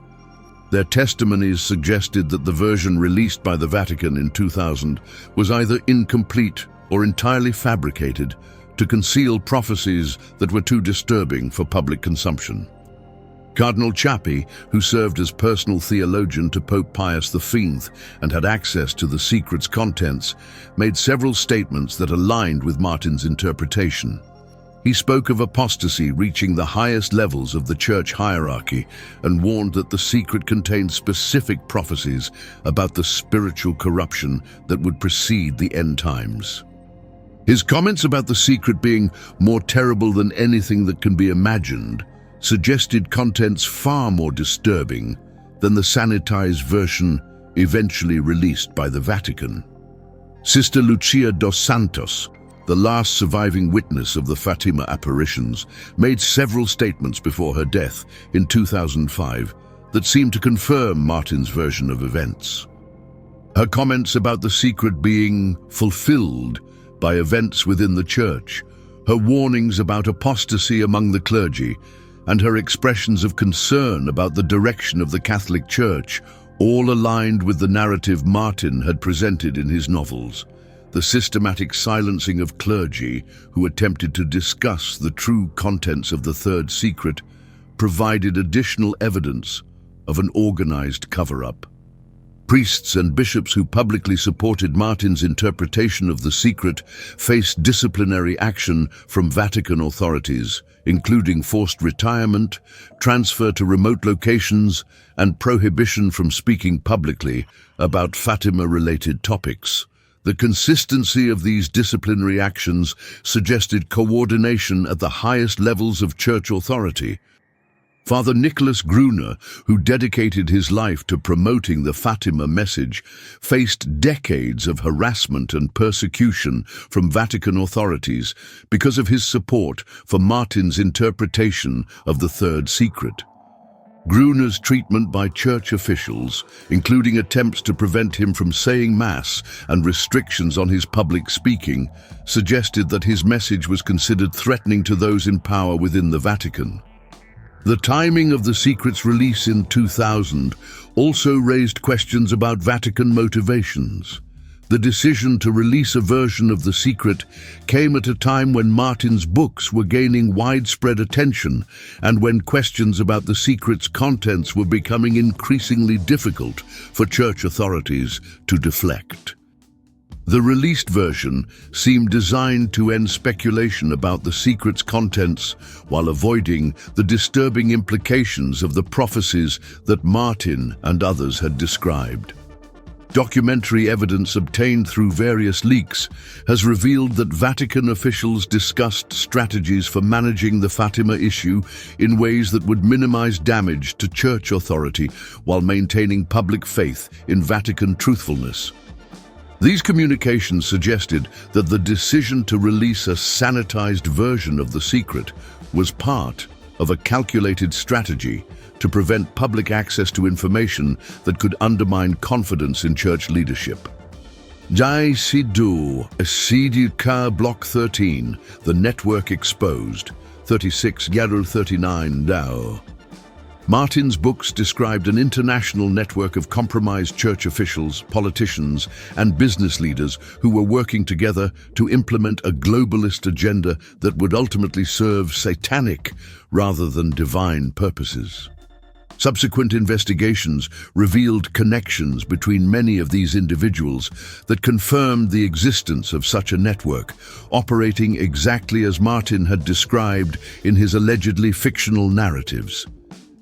Their testimonies suggested that the version released by the Vatican in 2000 was either incomplete or entirely fabricated to conceal prophecies that were too disturbing for public consumption. Cardinal Ciappi, who served as personal theologian to Pope Pius V and had access to the secret's contents, made several statements that aligned with Martin's interpretation. He spoke of apostasy reaching the highest levels of the church hierarchy and warned that the secret contained specific prophecies about the spiritual corruption that would precede the end times. His comments about the secret being more terrible than anything that can be imagined suggested contents far more disturbing than the sanitized version eventually released by the Vatican. Sister Lucia dos Santos, the last surviving witness of the Fatima apparitions, made several statements before her death in 2005 that seemed to confirm Martin's version of events. Her comments about the secret being fulfilled by events within the church, her warnings about apostasy among the clergy, and her expressions of concern about the direction of the Catholic Church all aligned with the narrative Martin had presented in his novels. The systematic silencing of clergy who attempted to discuss the true contents of the third secret provided additional evidence of an organized cover-up. Priests and bishops who publicly supported Martin's interpretation of the secret faced disciplinary action from Vatican authorities, including forced retirement, transfer to remote locations, and prohibition from speaking publicly about Fatima-related topics. The consistency of these disciplinary actions suggested coordination at the highest levels of church authority. Father Nicholas Gruner, who dedicated his life to promoting the Fatima message, faced decades of harassment and persecution from Vatican authorities because of his support for Martin's interpretation of the third secret. Gruner's treatment by church officials, including attempts to prevent him from saying Mass and restrictions on his public speaking, suggested that his message was considered threatening to those in power within the Vatican. The timing of the secret's release in 2000 also raised questions about Vatican motivations. The decision to release a version of the secret came at a time when Martin's books were gaining widespread attention and when questions about the secret's contents were becoming increasingly difficult for church authorities to deflect. The released version seemed designed to end speculation about the secret's contents while avoiding the disturbing implications of the prophecies that Martin and others had described. Documentary evidence obtained through various leaks has revealed that Vatican officials discussed strategies for managing the Fatima issue in ways that would minimize damage to church authority while maintaining public faith in Vatican truthfulness. These communications suggested that the decision to release a sanitized version of the secret was part of a calculated strategy to prevent public access to information that could undermine confidence in church leadership. Jai Sidhu, Sidhu Block 13, The Network Exposed, 36 Yarul 39 Dao. Martin's books described an international network of compromised church officials, politicians, and business leaders who were working together to implement a globalist agenda that would ultimately serve satanic rather than divine purposes. Subsequent investigations revealed connections between many of these individuals that confirmed the existence of such a network, operating exactly as Martin had described in his allegedly fictional narratives.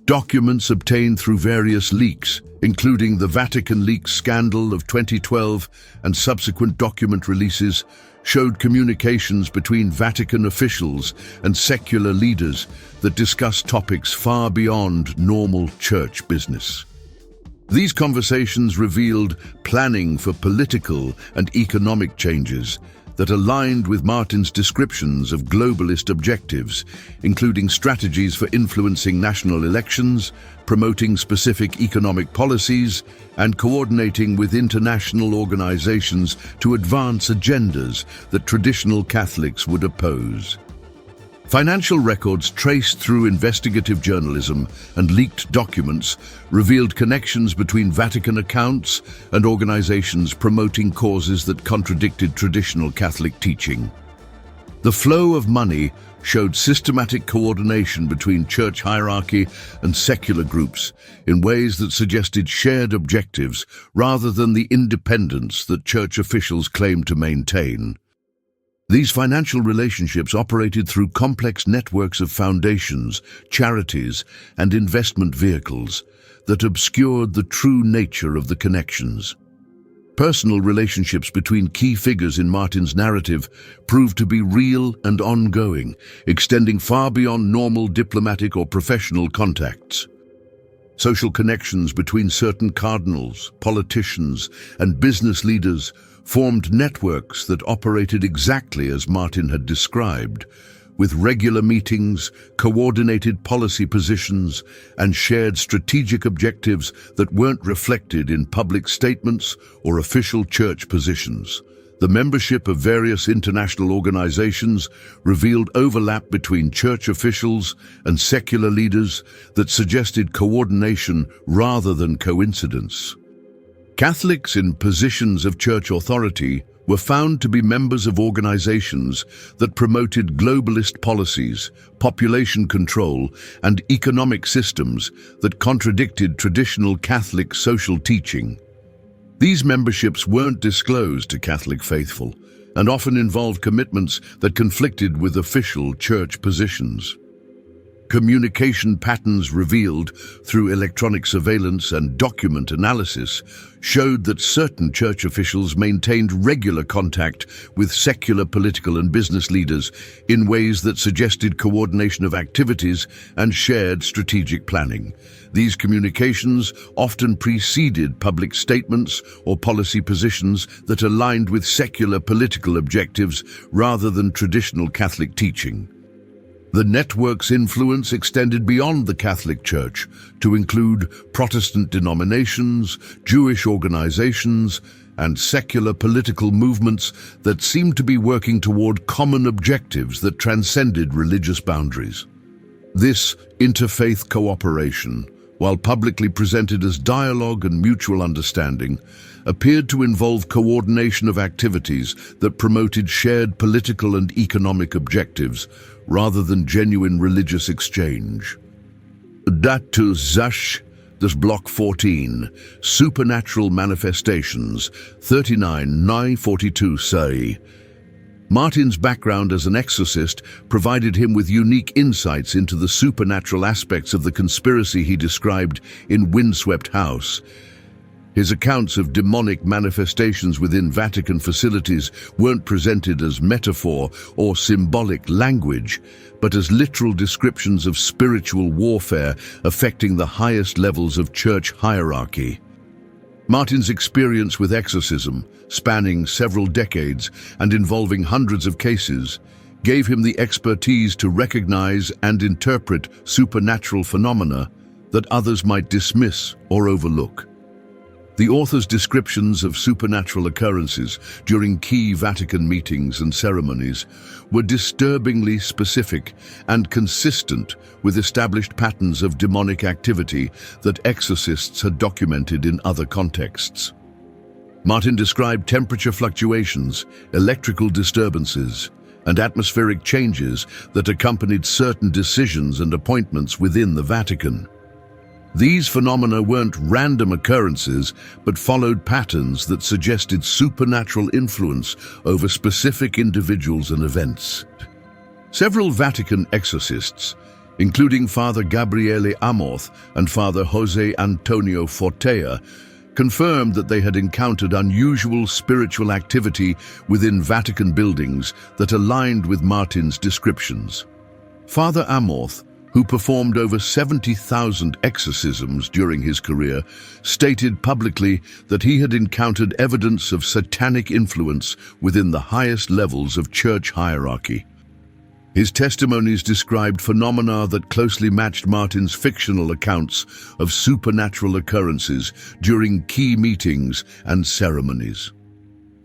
Documents obtained through various leaks, including the Vatican leaks scandal of 2012 and subsequent document releases, showed communications between Vatican officials and secular leaders that discussed topics far beyond normal church business. These conversations revealed planning for political and economic changes that aligned with Martin's descriptions of globalist objectives, including strategies for influencing national elections, promoting specific economic policies, and coordinating with international organizations to advance agendas that traditional Catholics would oppose. Financial records traced through investigative journalism and leaked documents revealed connections between Vatican accounts and organizations promoting causes that contradicted traditional Catholic teaching. The flow of money showed systematic coordination between church hierarchy and secular groups in ways that suggested shared objectives rather than the independence that church officials claimed to maintain. These financial relationships operated through complex networks of foundations, charities, and investment vehicles that obscured the true nature of the connections. Personal relationships between key figures in Martin's narrative proved to be real and ongoing, extending far beyond normal diplomatic or professional contacts. Social connections between certain cardinals, politicians, and business leaders formed networks that operated exactly as Martin had described, with regular meetings, coordinated policy positions, and shared strategic objectives that weren't reflected in public statements or official church positions. The membership of various international organizations revealed overlap between church officials and secular leaders that suggested coordination rather than coincidence. Catholics in positions of church authority were found to be members of organizations that promoted globalist policies, population control, and economic systems that contradicted traditional Catholic social teaching. These memberships weren't disclosed to Catholic faithful and often involved commitments that conflicted with official church positions. Communication patterns revealed through electronic surveillance and document analysis showed that certain church officials maintained regular contact with secular political and business leaders in ways that suggested coordination of activities and shared strategic planning. These communications often preceded public statements or policy positions that aligned with secular political objectives rather than traditional Catholic teaching. The network's influence extended beyond the Catholic Church to include Protestant denominations, Jewish organizations, and secular political movements that seemed to be working toward common objectives that transcended religious boundaries. This interfaith cooperation, while publicly presented as dialogue and mutual understanding, appeared to involve coordination of activities that promoted shared political and economic objectives rather than genuine religious exchange. Datu Zash, this Block 14, Supernatural Manifestations, 39-942 say. Martin's background as an exorcist provided him with unique insights into the supernatural aspects of the conspiracy he described in Windswept House. His accounts of demonic manifestations within Vatican facilities weren't presented as metaphor or symbolic language, but as literal descriptions of spiritual warfare affecting the highest levels of church hierarchy. Martin's experience with exorcism, spanning several decades and involving hundreds of cases, gave him the expertise to recognize and interpret supernatural phenomena that others might dismiss or overlook. The author's descriptions of supernatural occurrences during key Vatican meetings and ceremonies were disturbingly specific and consistent with established patterns of demonic activity that exorcists had documented in other contexts. Martin described temperature fluctuations, electrical disturbances, and atmospheric changes that accompanied certain decisions and appointments within the Vatican. These phenomena weren't random occurrences, but followed patterns that suggested supernatural influence over specific individuals and events. Several Vatican exorcists, including Father Gabriele Amorth and Father Jose Antonio Fortea, confirmed that they had encountered unusual spiritual activity within Vatican buildings that aligned with Martin's descriptions. Father Amorth, who performed over 70,000 exorcisms during his career, stated publicly that he had encountered evidence of satanic influence within the highest levels of church hierarchy. His testimonies described phenomena that closely matched Martin's fictional accounts of supernatural occurrences during key meetings and ceremonies.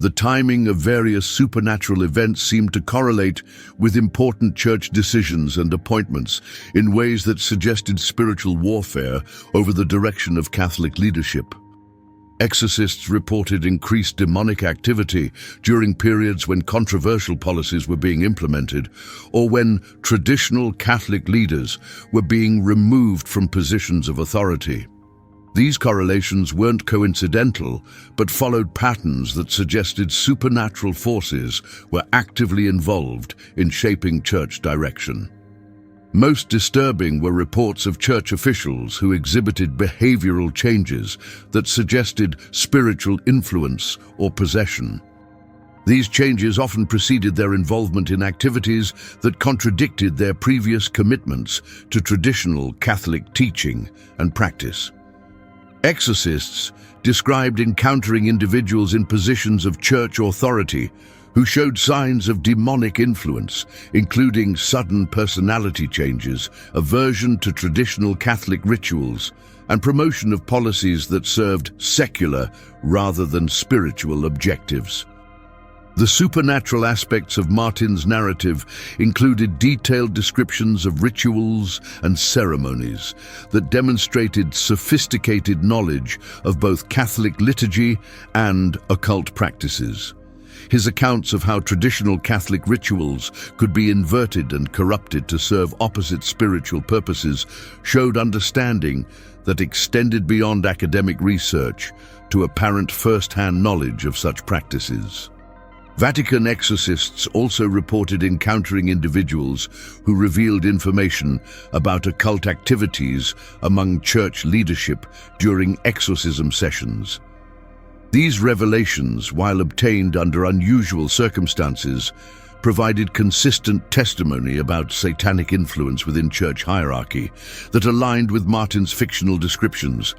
The timing of various supernatural events seemed to correlate with important church decisions and appointments in ways that suggested spiritual warfare over the direction of Catholic leadership. Exorcists reported increased demonic activity during periods when controversial policies were being implemented or when traditional Catholic leaders were being removed from positions of authority. These correlations weren't coincidental, but followed patterns that suggested supernatural forces were actively involved in shaping church direction. Most disturbing were reports of church officials who exhibited behavioral changes that suggested spiritual influence or possession. These changes often preceded their involvement in activities that contradicted their previous commitments to traditional Catholic teaching and practice. Exorcists described encountering individuals in positions of church authority who showed signs of demonic influence, including sudden personality changes, aversion to traditional Catholic rituals, and promotion of policies that served secular rather than spiritual objectives. The supernatural aspects of Martin's narrative included detailed descriptions of rituals and ceremonies that demonstrated sophisticated knowledge of both Catholic liturgy and occult practices. His accounts of how traditional Catholic rituals could be inverted and corrupted to serve opposite spiritual purposes showed understanding that extended beyond academic research to apparent first-hand knowledge of such practices. Vatican exorcists also reported encountering individuals who revealed information about occult activities among church leadership during exorcism sessions. These revelations, while obtained under unusual circumstances, provided consistent testimony about satanic influence within church hierarchy that aligned with Martin's fictional descriptions.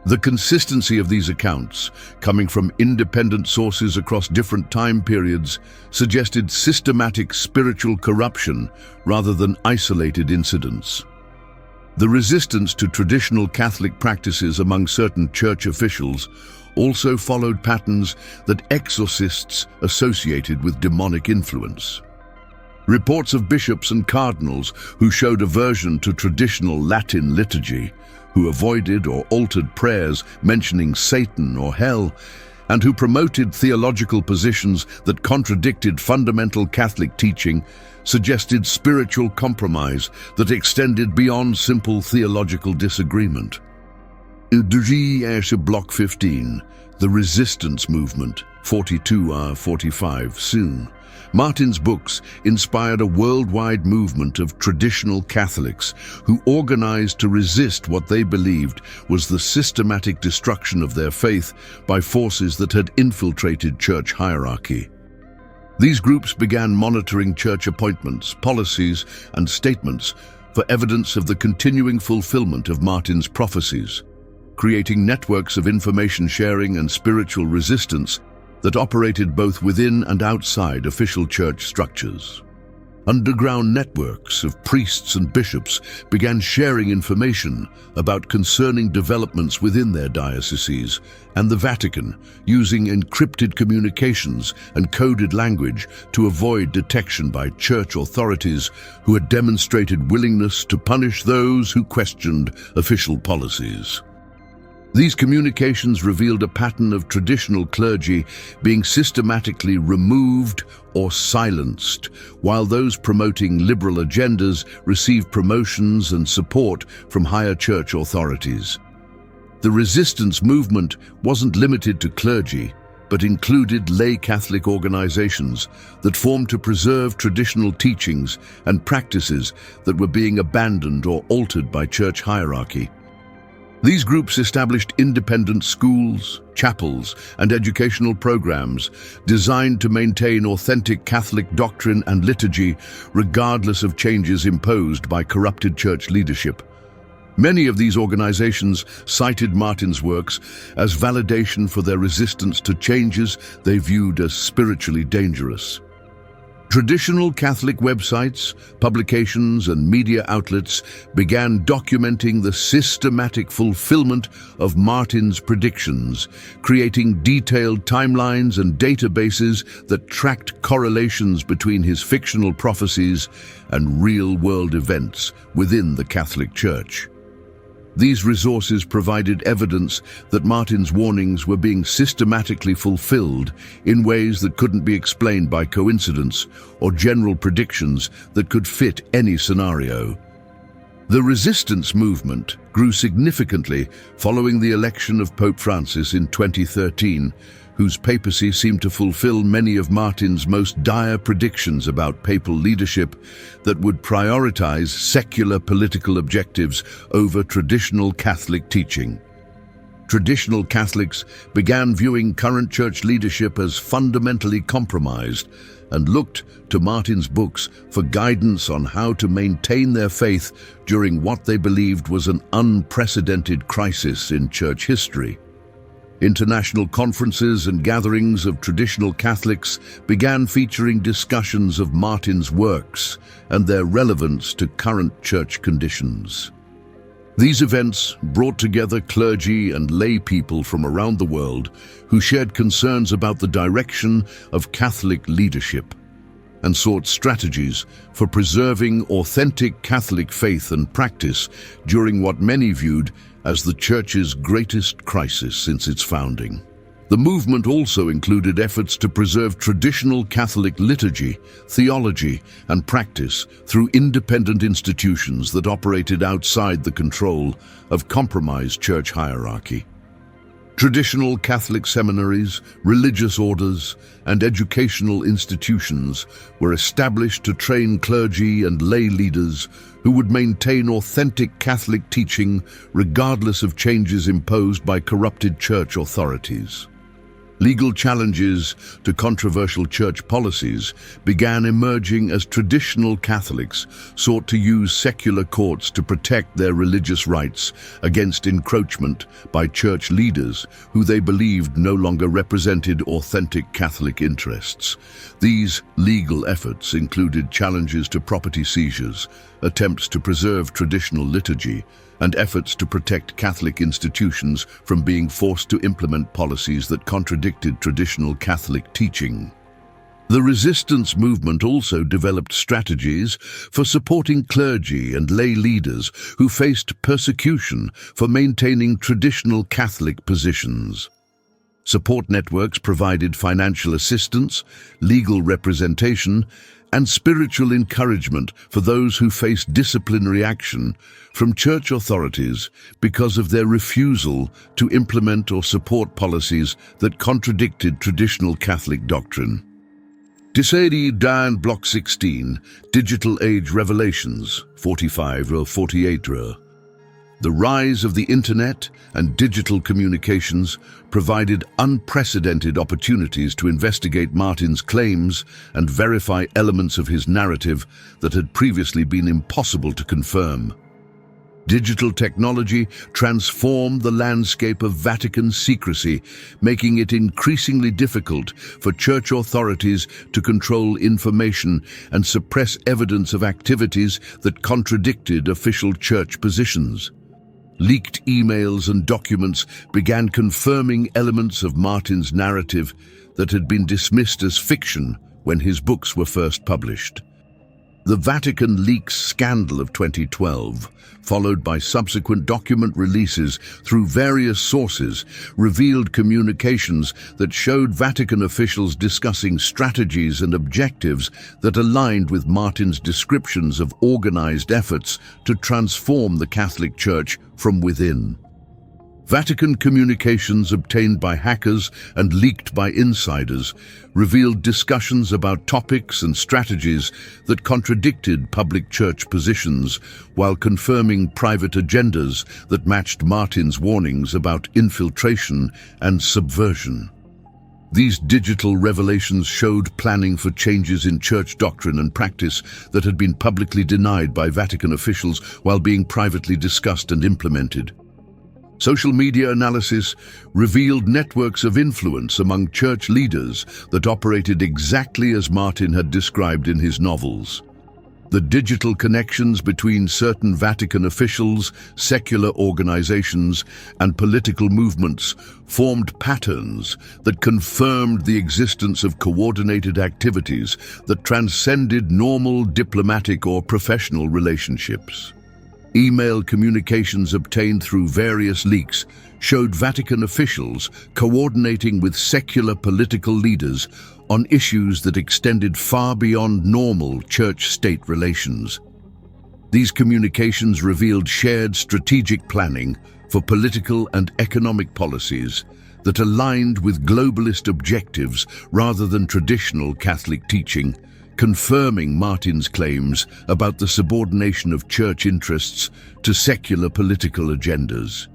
The consistency of these accounts, coming from independent sources across different time periods, suggested systematic spiritual corruption rather than isolated incidents. The resistance to traditional Catholic practices among certain church officials also followed patterns that exorcists associated with demonic influence. Reports of bishops and cardinals who showed aversion to traditional Latin liturgy, who avoided or altered prayers mentioning Satan or hell, and who promoted theological positions that contradicted fundamental Catholic teaching, suggested spiritual compromise that extended beyond simple theological disagreement. Block 15, The Resistance Movement, 42-45 soon. Martin's books inspired a worldwide movement of traditional Catholics who organized to resist what they believed was the systematic destruction of their faith by forces that had infiltrated church hierarchy. These groups began monitoring church appointments, policies, and statements for evidence of the continuing fulfillment of Martin's prophecies, creating networks of information sharing and spiritual resistance that operated both within and outside official church structures. Underground networks of priests and bishops began sharing information about concerning developments within their dioceses and the Vatican, using encrypted communications and coded language to avoid detection by church authorities who had demonstrated willingness to punish those who questioned official policies. These communications revealed a pattern of traditional clergy being systematically removed or silenced, while those promoting liberal agendas received promotions and support from higher church authorities. The resistance movement wasn't limited to clergy, but included lay Catholic organizations that formed to preserve traditional teachings and practices that were being abandoned or altered by church hierarchy. These groups established independent schools, chapels, and educational programs designed to maintain authentic Catholic doctrine and liturgy regardless of changes imposed by corrupted church leadership. Many of these organizations cited Martin's works as validation for their resistance to changes they viewed as spiritually dangerous. Traditional Catholic websites, publications, and media outlets began documenting the systematic fulfillment of Martin's predictions, creating detailed timelines and databases that tracked correlations between his fictional prophecies and real-world events within the Catholic Church. These resources provided evidence that Martin's warnings were being systematically fulfilled in ways that couldn't be explained by coincidence or general predictions that could fit any scenario. The resistance movement grew significantly following the election of Pope Francis in 2013, whose papacy seemed to fulfill many of Martin's most dire predictions about papal leadership that would prioritize secular political objectives over traditional Catholic teaching. Traditional Catholics began viewing current church leadership as fundamentally compromised and looked to Martin's books for guidance on how to maintain their faith during what they believed was an unprecedented crisis in church history. International conferences and gatherings of traditional Catholics began featuring discussions of Martin's works and their relevance to current church conditions. These events brought together clergy and lay people from around the world who shared concerns about the direction of Catholic leadership and sought strategies for preserving authentic Catholic faith and practice during what many viewed as the Church's greatest crisis since its founding. The movement also included efforts to preserve traditional Catholic liturgy, theology, and practice through independent institutions that operated outside the control of compromised church hierarchy. Traditional Catholic seminaries, religious orders, and educational institutions were established to train clergy and lay leaders who would maintain authentic Catholic teaching regardless of changes imposed by corrupted church authorities. Legal challenges to controversial church policies began emerging as traditional Catholics sought to use secular courts to protect their religious rights against encroachment by church leaders who they believed no longer represented authentic Catholic interests. These legal efforts included challenges to property seizures, attempts to preserve traditional liturgy, and efforts to protect Catholic institutions from being forced to implement policies that contradicted traditional Catholic teaching. The resistance movement also developed strategies for supporting clergy and lay leaders who faced persecution for maintaining traditional Catholic positions. Support networks provided financial assistance, legal representation, and spiritual encouragement for those who faced disciplinary action from church authorities because of their refusal to implement or support policies that contradicted traditional Catholic doctrine. Disadi Dan Block 16, Digital Age Revelations, 45 or 48. The rise of the Internet and digital communications provided unprecedented opportunities to investigate Martin's claims and verify elements of his narrative that had previously been impossible to confirm. Digital technology transformed the landscape of Vatican secrecy, making it increasingly difficult for church authorities to control information and suppress evidence of activities that contradicted official church positions. Leaked emails and documents began confirming elements of Martin's narrative that had been dismissed as fiction when his books were first published. The Vatican leaks scandal of 2012, followed by subsequent document releases through various sources, revealed communications that showed Vatican officials discussing strategies and objectives that aligned with Martin's descriptions of organized efforts to transform the Catholic Church from within. Vatican communications obtained by hackers and leaked by insiders revealed discussions about topics and strategies that contradicted public church positions while confirming private agendas that matched Martin's warnings about infiltration and subversion. These digital revelations showed planning for changes in church doctrine and practice that had been publicly denied by Vatican officials while being privately discussed and implemented. Social media analysis revealed networks of influence among church leaders that operated exactly as Martin had described in his novels. The digital connections between certain Vatican officials, secular organizations, and political movements formed patterns that confirmed the existence of coordinated activities that transcended normal diplomatic or professional relationships. Email communications obtained through various leaks showed Vatican officials coordinating with secular political leaders on issues that extended far beyond normal church-state relations. These communications revealed shared strategic planning for political and economic policies that aligned with globalist objectives rather than traditional Catholic teaching, confirming Martin's claims about the subordination of church interests to secular political agendas.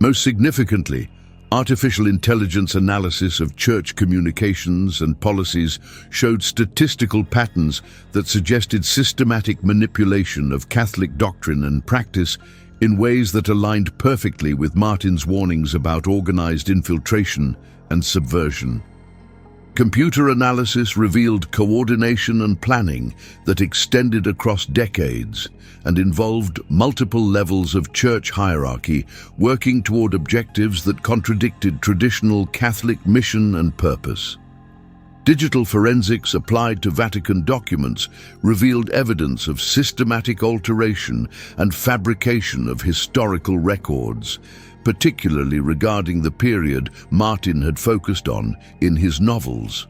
Most significantly, artificial intelligence analysis of church communications and policies showed statistical patterns that suggested systematic manipulation of Catholic doctrine and practice in ways that aligned perfectly with Martin's warnings about organized infiltration and subversion. Computer analysis revealed coordination and planning that extended across decades and involved multiple levels of church hierarchy working toward objectives that contradicted traditional Catholic mission and purpose. Digital forensics applied to Vatican documents revealed evidence of systematic alteration and fabrication of historical records, particularly regarding the period Martin had focused on in his novels.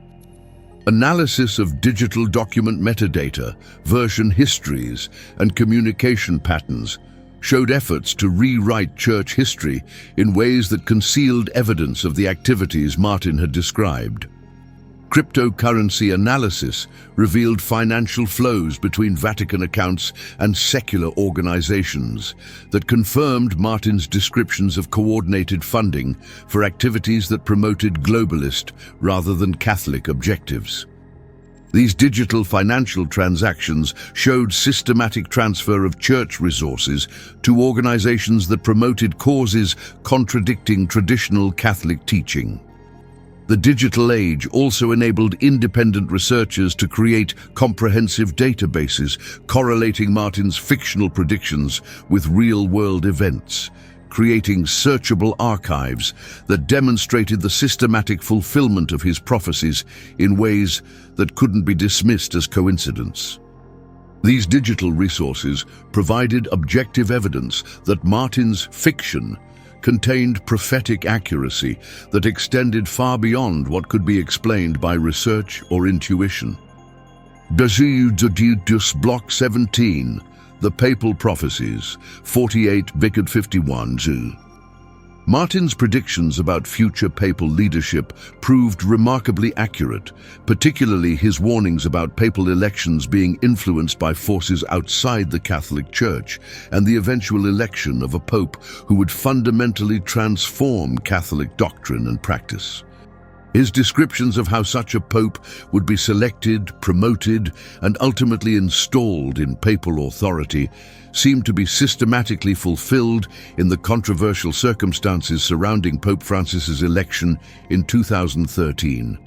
Analysis of digital document metadata, version histories, and communication patterns showed efforts to rewrite church history in ways that concealed evidence of the activities Martin had described. Cryptocurrency analysis revealed financial flows between Vatican accounts and secular organizations that confirmed Martin's descriptions of coordinated funding for activities that promoted globalist rather than Catholic objectives. These digital financial transactions showed systematic transfer of church resources to organizations that promoted causes contradicting traditional Catholic teaching. The digital age also enabled independent researchers to create comprehensive databases correlating Martin's fictional predictions with real-world events, creating searchable archives that demonstrated the systematic fulfillment of his prophecies in ways that couldn't be dismissed as coincidence. These digital resources provided objective evidence that Martin's fiction contained prophetic accuracy that extended far beyond what could be explained by research or intuition. Jesuit Block 17, The Papal Prophecies, 48 Vicard 51 Martin's predictions about future papal leadership proved remarkably accurate, particularly his warnings about papal elections being influenced by forces outside the Catholic Church and the eventual election of a pope who would fundamentally transform Catholic doctrine and practice. His descriptions of how such a pope would be selected, promoted, and ultimately installed in papal authority seemed to be systematically fulfilled in the controversial circumstances surrounding Pope Francis's election in 2013.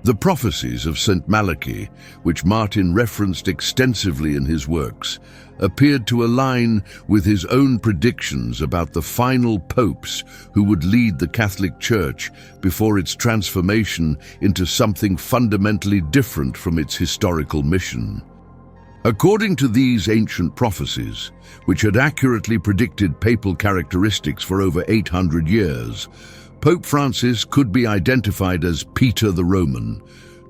The prophecies of St. Malachi, which Martin referenced extensively in his works, appeared to align with his own predictions about the final popes who would lead the Catholic Church before its transformation into something fundamentally different from its historical mission. According to these ancient prophecies, which had accurately predicted papal characteristics for over 800 years, Pope Francis could be identified as Peter the Roman,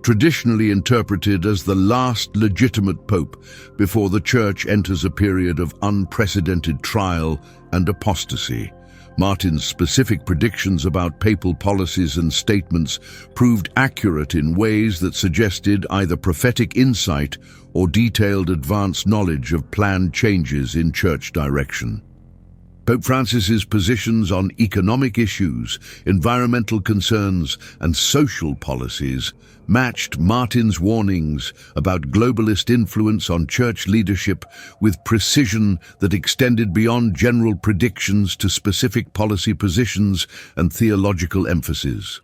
traditionally interpreted as the last legitimate pope before the Church enters a period of unprecedented trial and apostasy. Martin's specific predictions about papal policies and statements proved accurate in ways that suggested either prophetic insight or detailed advanced knowledge of planned changes in church direction. Pope Francis's positions on economic issues, environmental concerns, and social policies matched Martin's warnings about globalist influence on church leadership with precision that extended beyond general predictions to specific policy positions and theological emphases.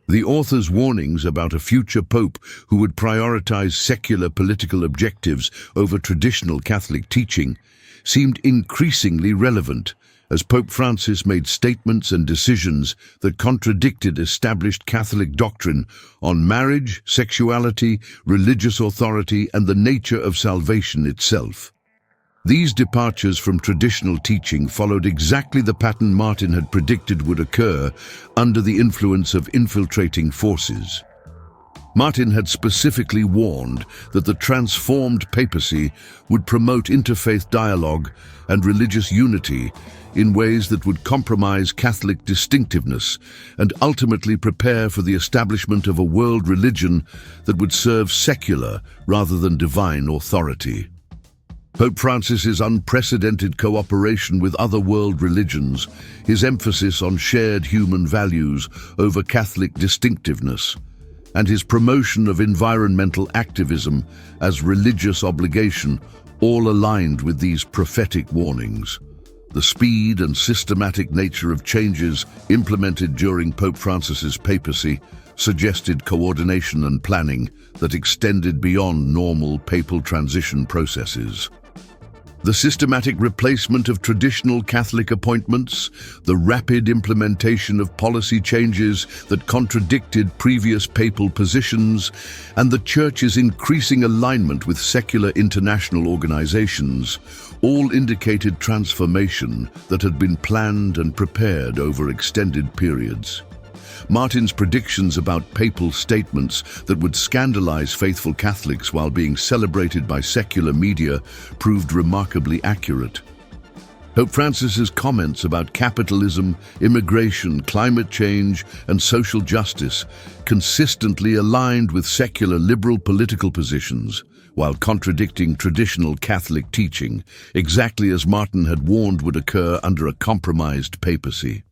The author's warnings about a future pope who would prioritize secular political objectives over traditional Catholic teaching seemed increasingly relevant as Pope Francis made statements and decisions that contradicted established Catholic doctrine on marriage, sexuality, religious authority, and the nature of salvation itself. These departures from traditional teaching followed exactly the pattern Martin had predicted would occur under the influence of infiltrating forces. Martin had specifically warned that the transformed papacy would promote interfaith dialogue and religious unity in ways that would compromise Catholic distinctiveness and ultimately prepare for the establishment of a world religion that would serve secular rather than divine authority. Pope Francis's unprecedented cooperation with other world religions, his emphasis on shared human values over Catholic distinctiveness, and his promotion of environmental activism as religious obligation all aligned with these prophetic warnings. The speed and systematic nature of changes implemented during Pope Francis's papacy suggested coordination and planning that extended beyond normal papal transition processes. The systematic replacement of traditional Catholic appointments, the rapid implementation of policy changes that contradicted previous papal positions, and the Church's increasing alignment with secular international organizations all indicated transformation that had been planned and prepared over extended periods. Martin's predictions about papal statements that would scandalize faithful Catholics while being celebrated by secular media proved remarkably accurate. Pope Francis's comments about capitalism, immigration, climate change, and social justice consistently aligned with secular liberal political positions, while contradicting traditional Catholic teaching, exactly as Martin had warned would occur under a compromised papacy.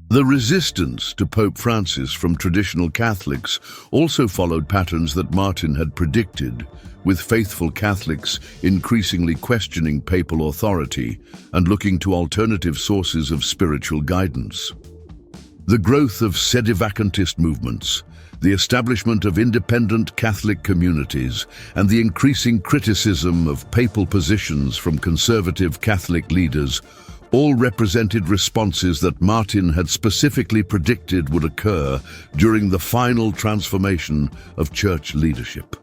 The resistance to Pope Francis from traditional Catholics also followed patterns that Martin had predicted, with faithful Catholics increasingly questioning papal authority and looking to alternative sources of spiritual guidance. The growth of sedevacantist movements, the establishment of independent Catholic communities, and the increasing criticism of papal positions from conservative Catholic leaders all represented responses that Martin had specifically predicted would occur during the final transformation of church leadership.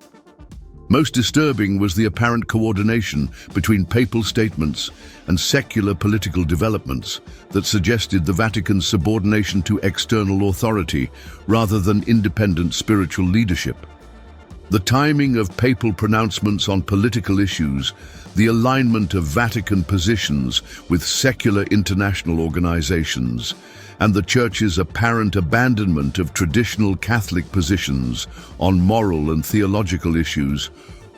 Most disturbing was the apparent coordination between papal statements and secular political developments that suggested the Vatican's subordination to external authority rather than independent spiritual leadership. The timing of papal pronouncements on political issues, the alignment of Vatican positions with secular international organizations, and the Church's apparent abandonment of traditional Catholic positions on moral and theological issues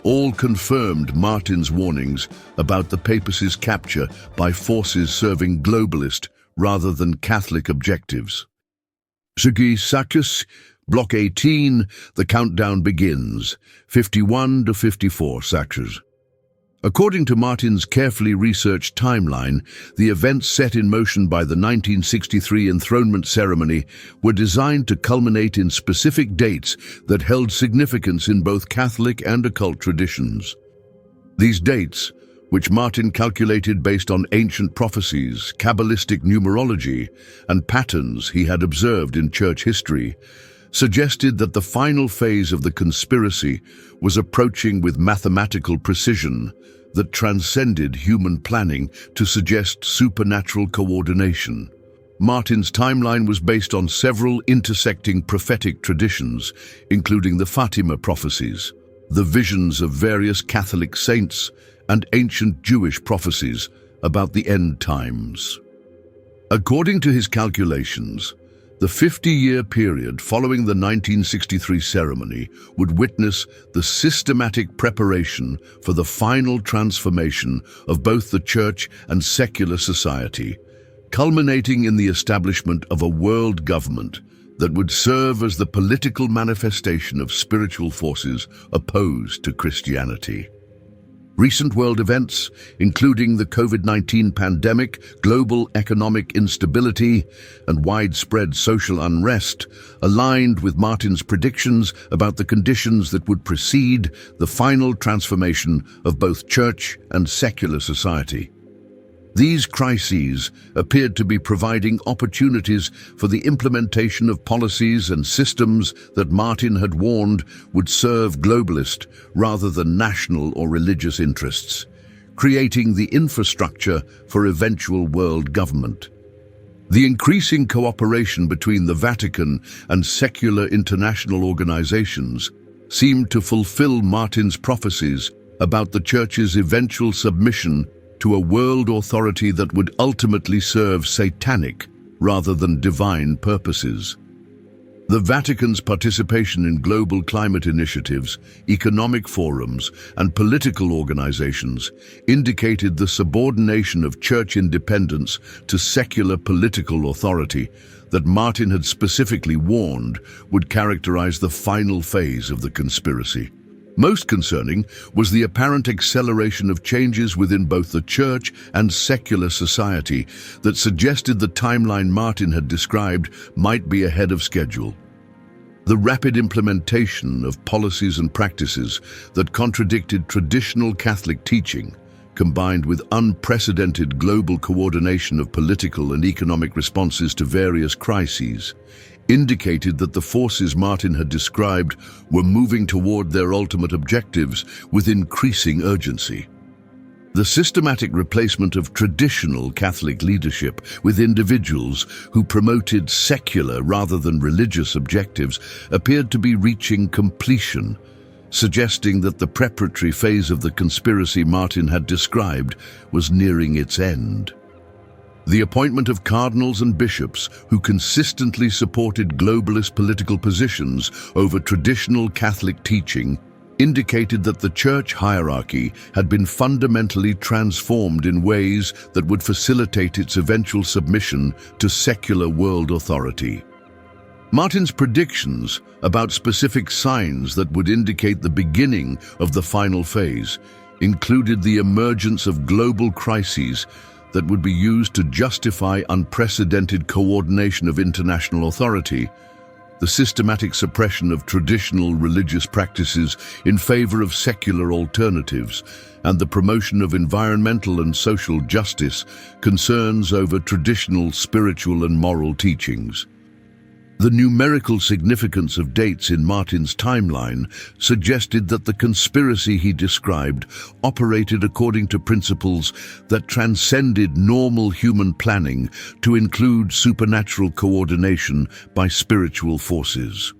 all confirmed Martin's warnings about the papacy's capture by forces serving globalist rather than Catholic objectives. Block 18, the countdown begins, 51 to 54 Sachs. According to Martin's carefully researched timeline, the events set in motion by the 1963 enthronement ceremony were designed to culminate in specific dates that held significance in both Catholic and occult traditions. These dates, which Martin calculated based on ancient prophecies, Kabbalistic numerology, and patterns he had observed in church history, suggested that the final phase of the conspiracy was approaching with mathematical precision that transcended human planning to suggest supernatural coordination. Martin's timeline was based on several intersecting prophetic traditions, including the Fatima prophecies, the visions of various Catholic saints, and ancient Jewish prophecies about the end times. According to his calculations, the 50-year period following the 1963 ceremony would witness the systematic preparation for the final transformation of both the church and secular society, culminating in the establishment of a world government that would serve as the political manifestation of spiritual forces opposed to Christianity. Recent world events, including the COVID-19 pandemic, global economic instability, and widespread social unrest, aligned with Martin's predictions about the conditions that would precede the final transformation of both church and secular society. These crises appeared to be providing opportunities for the implementation of policies and systems that Martin had warned would serve globalist rather than national or religious interests, creating the infrastructure for eventual world government. The increasing cooperation between the Vatican and secular international organizations seemed to fulfill Martin's prophecies about the Church's eventual submission to a world authority that would ultimately serve satanic rather than divine purposes. The Vatican's participation in global climate initiatives, economic forums, and political organizations indicated the subordination of church independence to secular political authority that Martin had specifically warned would characterize the final phase of the conspiracy. Most concerning was the apparent acceleration of changes within both the church and secular society that suggested the timeline Martin had described might be ahead of schedule. The rapid implementation of policies and practices that contradicted traditional Catholic teaching, combined with unprecedented global coordination of political and economic responses to various crises, indicated that the forces Martin had described were moving toward their ultimate objectives with increasing urgency. The systematic replacement of traditional Catholic leadership with individuals who promoted secular rather than religious objectives appeared to be reaching completion, suggesting that the preparatory phase of the conspiracy Martin had described was nearing its end. The appointment of cardinals and bishops who consistently supported globalist political positions over traditional Catholic teaching indicated that the church hierarchy had been fundamentally transformed in ways that would facilitate its eventual submission to secular world authority. Martin's predictions about specific signs that would indicate the beginning of the final phase included the emergence of global crises that would be used to justify unprecedented coordination of international authority, the systematic suppression of traditional religious practices in favor of secular alternatives, and the promotion of environmental and social justice concerns over traditional spiritual and moral teachings. The numerical significance of dates in Martin's timeline suggested that the conspiracy he described operated according to principles that transcended normal human planning to include supernatural coordination by spiritual forces.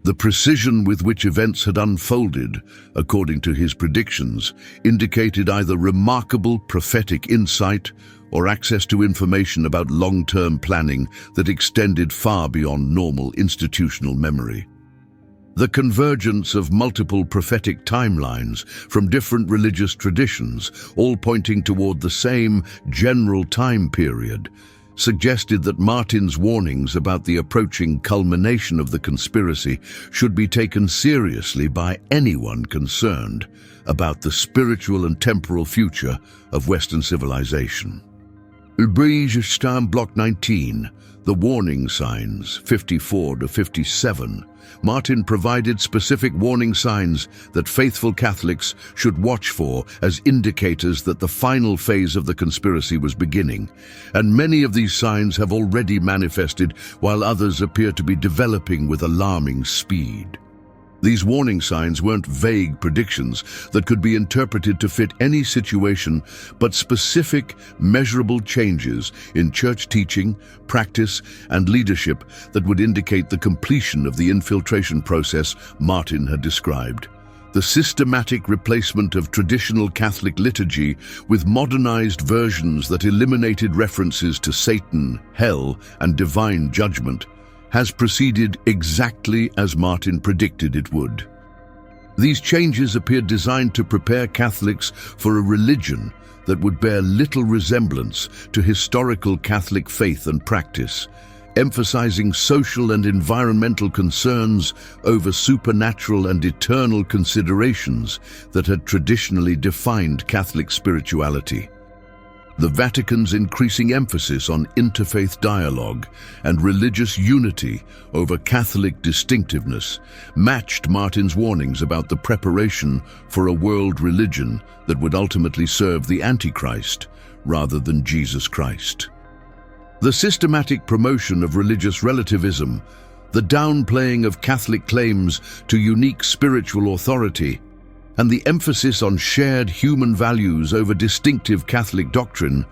The precision with which events had unfolded, according to his predictions, indicated either remarkable prophetic insight or access to information about long-term planning that extended far beyond normal institutional memory. The convergence of multiple prophetic timelines from different religious traditions, all pointing toward the same general time period, suggested that Martin's warnings about the approaching culmination of the conspiracy should be taken seriously by anyone concerned about the spiritual and temporal future of Western civilization. Stam Block 19, the warning signs 54 to 57. Martin provided specific warning signs that faithful Catholics should watch for as indicators that the final phase of the conspiracy was beginning, and many of these signs have already manifested, while others appear to be developing with alarming speed. These warning signs weren't vague predictions that could be interpreted to fit any situation, but specific, measurable changes in church teaching, practice, and leadership that would indicate the completion of the infiltration process Martin had described. The systematic replacement of traditional Catholic liturgy with modernized versions that eliminated references to Satan, hell, and divine judgment has proceeded exactly as Martin predicted it would. These changes appeared designed to prepare Catholics for a religion that would bear little resemblance to historical Catholic faith and practice, emphasizing social and environmental concerns over supernatural and eternal considerations that had traditionally defined Catholic spirituality. The Vatican's increasing emphasis on interfaith dialogue and religious unity over Catholic distinctiveness matched Martin's warnings about the preparation for a world religion that would ultimately serve the Antichrist rather than Jesus Christ. The systematic promotion of religious relativism, the downplaying of Catholic claims to unique spiritual authority, and the emphasis on shared human values over distinctive Catholic doctrine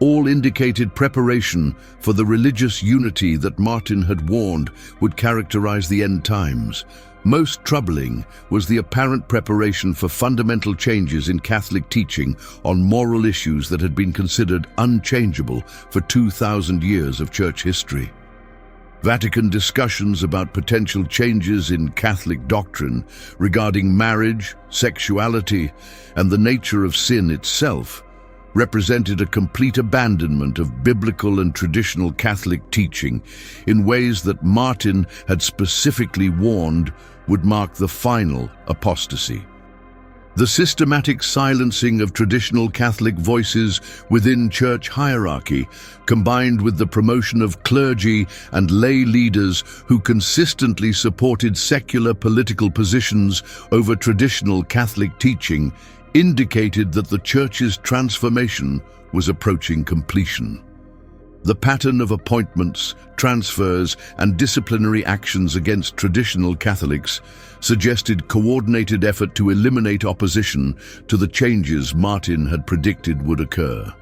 all indicated preparation for the religious unity that Martin had warned would characterize the end times. Most troubling was the apparent preparation for fundamental changes in Catholic teaching on moral issues that had been considered unchangeable for 2,000 years of church history. Vatican discussions about potential changes in Catholic doctrine regarding marriage, sexuality, and the nature of sin itself represented a complete abandonment of biblical and traditional Catholic teaching in ways that Martin had specifically warned would mark the final apostasy. The systematic silencing of traditional Catholic voices within church hierarchy, combined with the promotion of clergy and lay leaders who consistently supported secular political positions over traditional Catholic teaching, indicated that the Church's transformation was approaching completion. The pattern of appointments, transfers, and disciplinary actions against traditional Catholics suggested coordinated effort to eliminate opposition to the changes Martin had predicted would occur.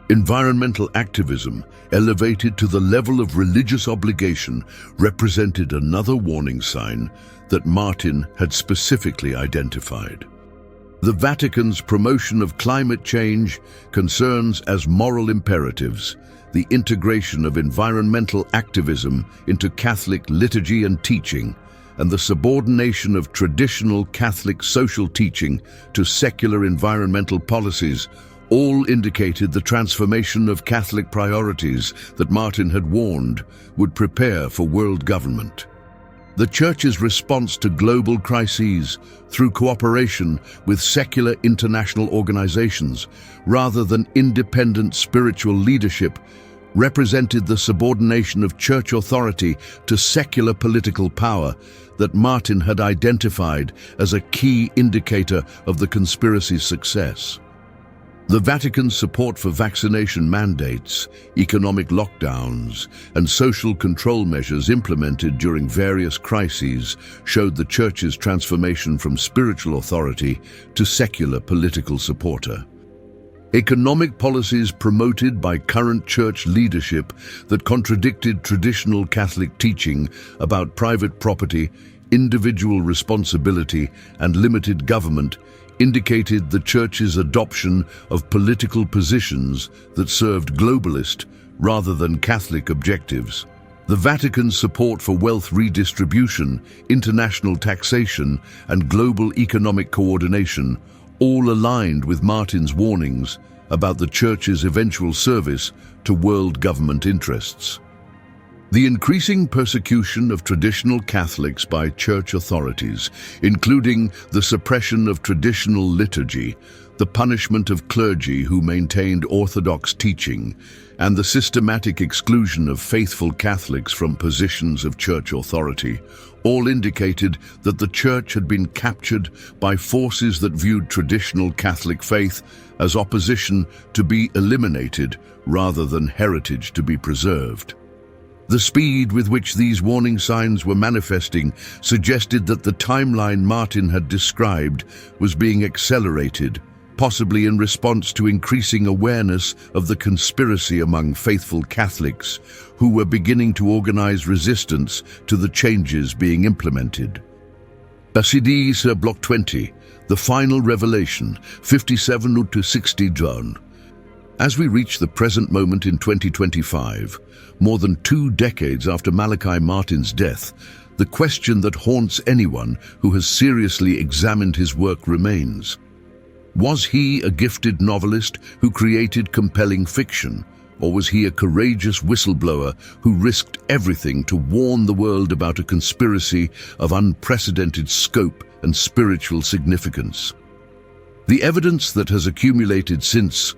Environmental activism, elevated to the level of religious obligation, represented another warning sign that Martin had specifically identified. The Vatican's promotion of climate change concerns as moral imperatives, the integration of environmental activism into Catholic liturgy and teaching, and the subordination of traditional Catholic social teaching to secular environmental policies all indicated the transformation of Catholic priorities that Martin had warned would prepare for world government. The Church's response to global crises through cooperation with secular international organizations rather than independent spiritual leadership represented the subordination of church authority to secular political power that Martin had identified as a key indicator of the conspiracy's success. The Vatican's support for vaccination mandates, economic lockdowns, and social control measures implemented during various crises showed the Church's transformation from spiritual authority to secular political supporter. Economic policies promoted by current church leadership that contradicted traditional Catholic teaching about private property, individual responsibility, and limited government indicated the Church's adoption of political positions that served globalist rather than Catholic objectives. The Vatican's support for wealth redistribution, international taxation, and global economic coordination all aligned with Martin's warnings about the Church's eventual service to world government interests. The increasing persecution of traditional Catholics by church authorities, including the suppression of traditional liturgy, the punishment of clergy who maintained orthodox teaching, and the systematic exclusion of faithful Catholics from positions of church authority, all indicated that the Church had been captured by forces that viewed traditional Catholic faith as opposition to be eliminated rather than heritage to be preserved. The speed with which these warning signs were manifesting suggested that the timeline Martin had described was being accelerated, possibly in response to increasing awareness of the conspiracy among faithful Catholics who were beginning to organize resistance to the changes being implemented. Pasidi sur Block 20, the final revelation, 57 to 60 John. As we reach the present moment in 2025, more than 2 decades after Malachi Martin's death, the question that haunts anyone who has seriously examined his work remains. Was he a gifted novelist who created compelling fiction, or was he a courageous whistleblower who risked everything to warn the world about a conspiracy of unprecedented scope and spiritual significance? The evidence that has accumulated since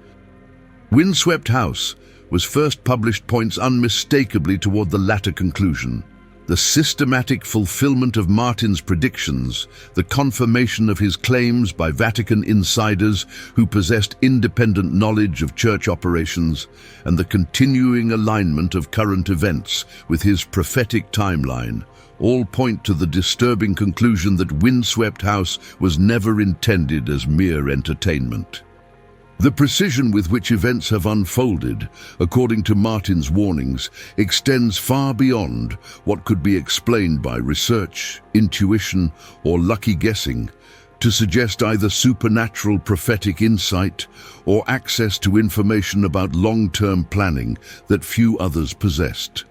Windswept House was first published points unmistakably toward the latter conclusion. The systematic fulfillment of Martin's predictions, the confirmation of his claims by Vatican insiders who possessed independent knowledge of church operations, and the continuing alignment of current events with his prophetic timeline, all point to the disturbing conclusion that Windswept House was never intended as mere entertainment. The precision with which events have unfolded, according to Martin's warnings, extends far beyond what could be explained by research, intuition, or lucky guessing, to suggest either supernatural prophetic insight or access to information about long-term planning that few others possessed.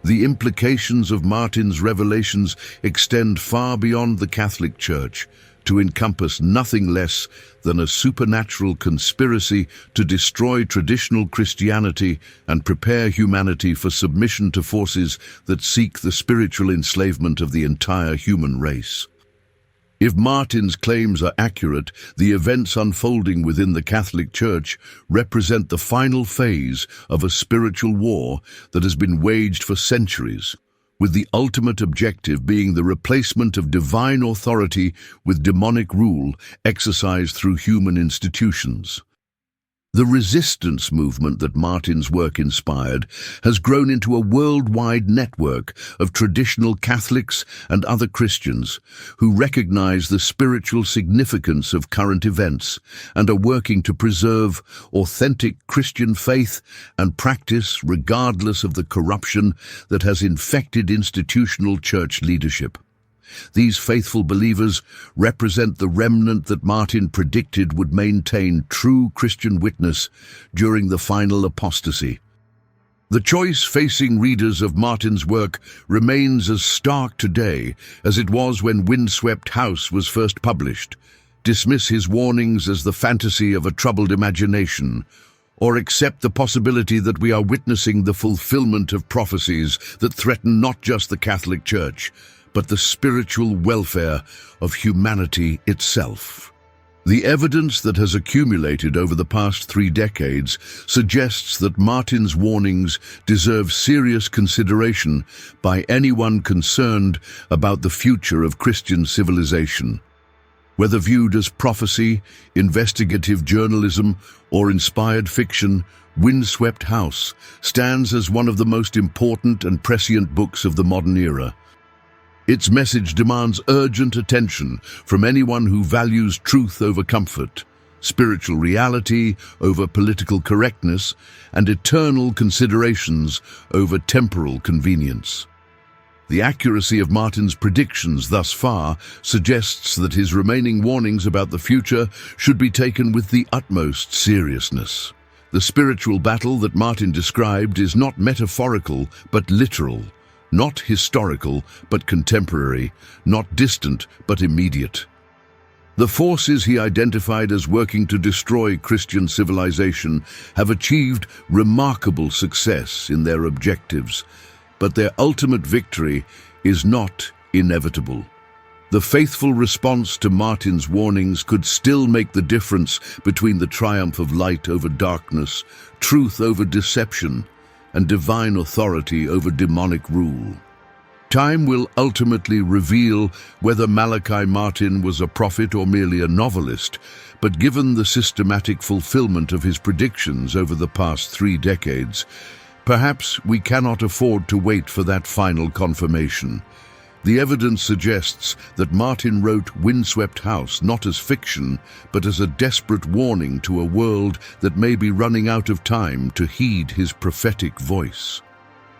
The implications of Martin's revelations extend far beyond the Catholic Church, to encompass nothing less than a supernatural conspiracy to destroy traditional Christianity and prepare humanity for submission to forces that seek the spiritual enslavement of the entire human race. If Martin's claims are accurate, the events unfolding within the Catholic Church represent the final phase of a spiritual war that has been waged for centuries, with the ultimate objective being the replacement of divine authority with demonic rule exercised through human institutions. The resistance movement that Martin's work inspired has grown into a worldwide network of traditional Catholics and other Christians who recognize the spiritual significance of current events and are working to preserve authentic Christian faith and practice regardless of the corruption that has infected institutional church leadership. These faithful believers represent the remnant that Martin predicted would maintain true Christian witness during the final apostasy. The choice facing readers of Martin's work remains as stark today as it was when Windswept House was first published. Dismiss his warnings as the fantasy of a troubled imagination, or accept the possibility that we are witnessing the fulfillment of prophecies that threaten not just the Catholic Church, but the spiritual welfare of humanity itself. The evidence that has accumulated over the past 3 decades suggests that Martin's warnings deserve serious consideration by anyone concerned about the future of Christian civilization. Whether viewed as prophecy, investigative journalism, or inspired fiction, Windswept House stands as one of the most important and prescient books of the modern era. Its message demands urgent attention from anyone who values truth over comfort, spiritual reality over political correctness, and eternal considerations over temporal convenience. The accuracy of Martin's predictions thus far suggests that his remaining warnings about the future should be taken with the utmost seriousness. The spiritual battle that Martin described is not metaphorical but literal, not historical but contemporary, not distant but immediate. The forces he identified as working to destroy Christian civilization have achieved remarkable success in their objectives, but their ultimate victory is not inevitable. The faithful response to Martin's warnings could still make the difference between the triumph of light over darkness, truth over deception, and divine authority over demonic rule. Time will ultimately reveal whether Malachi Martin was a prophet or merely a novelist, but given the systematic fulfillment of his predictions over the past 3 decades, perhaps we cannot afford to wait for that final confirmation. The evidence suggests that Martin wrote Windswept House not as fiction, but as a desperate warning to a world that may be running out of time to heed his prophetic voice.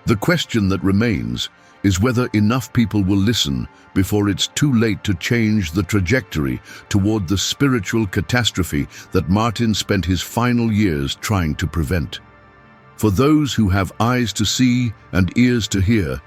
The question that remains is whether enough people will listen before it's too late to change the trajectory toward the spiritual catastrophe that Martin spent his final years trying to prevent. For those who have eyes to see and ears to hear,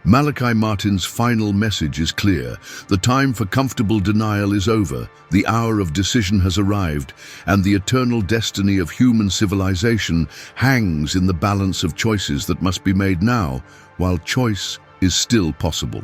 Malachi Martin's final message is clear. The time for comfortable denial is over, the hour of decision has arrived, and the eternal destiny of human civilization hangs in the balance of choices that must be made now, while choice is still possible.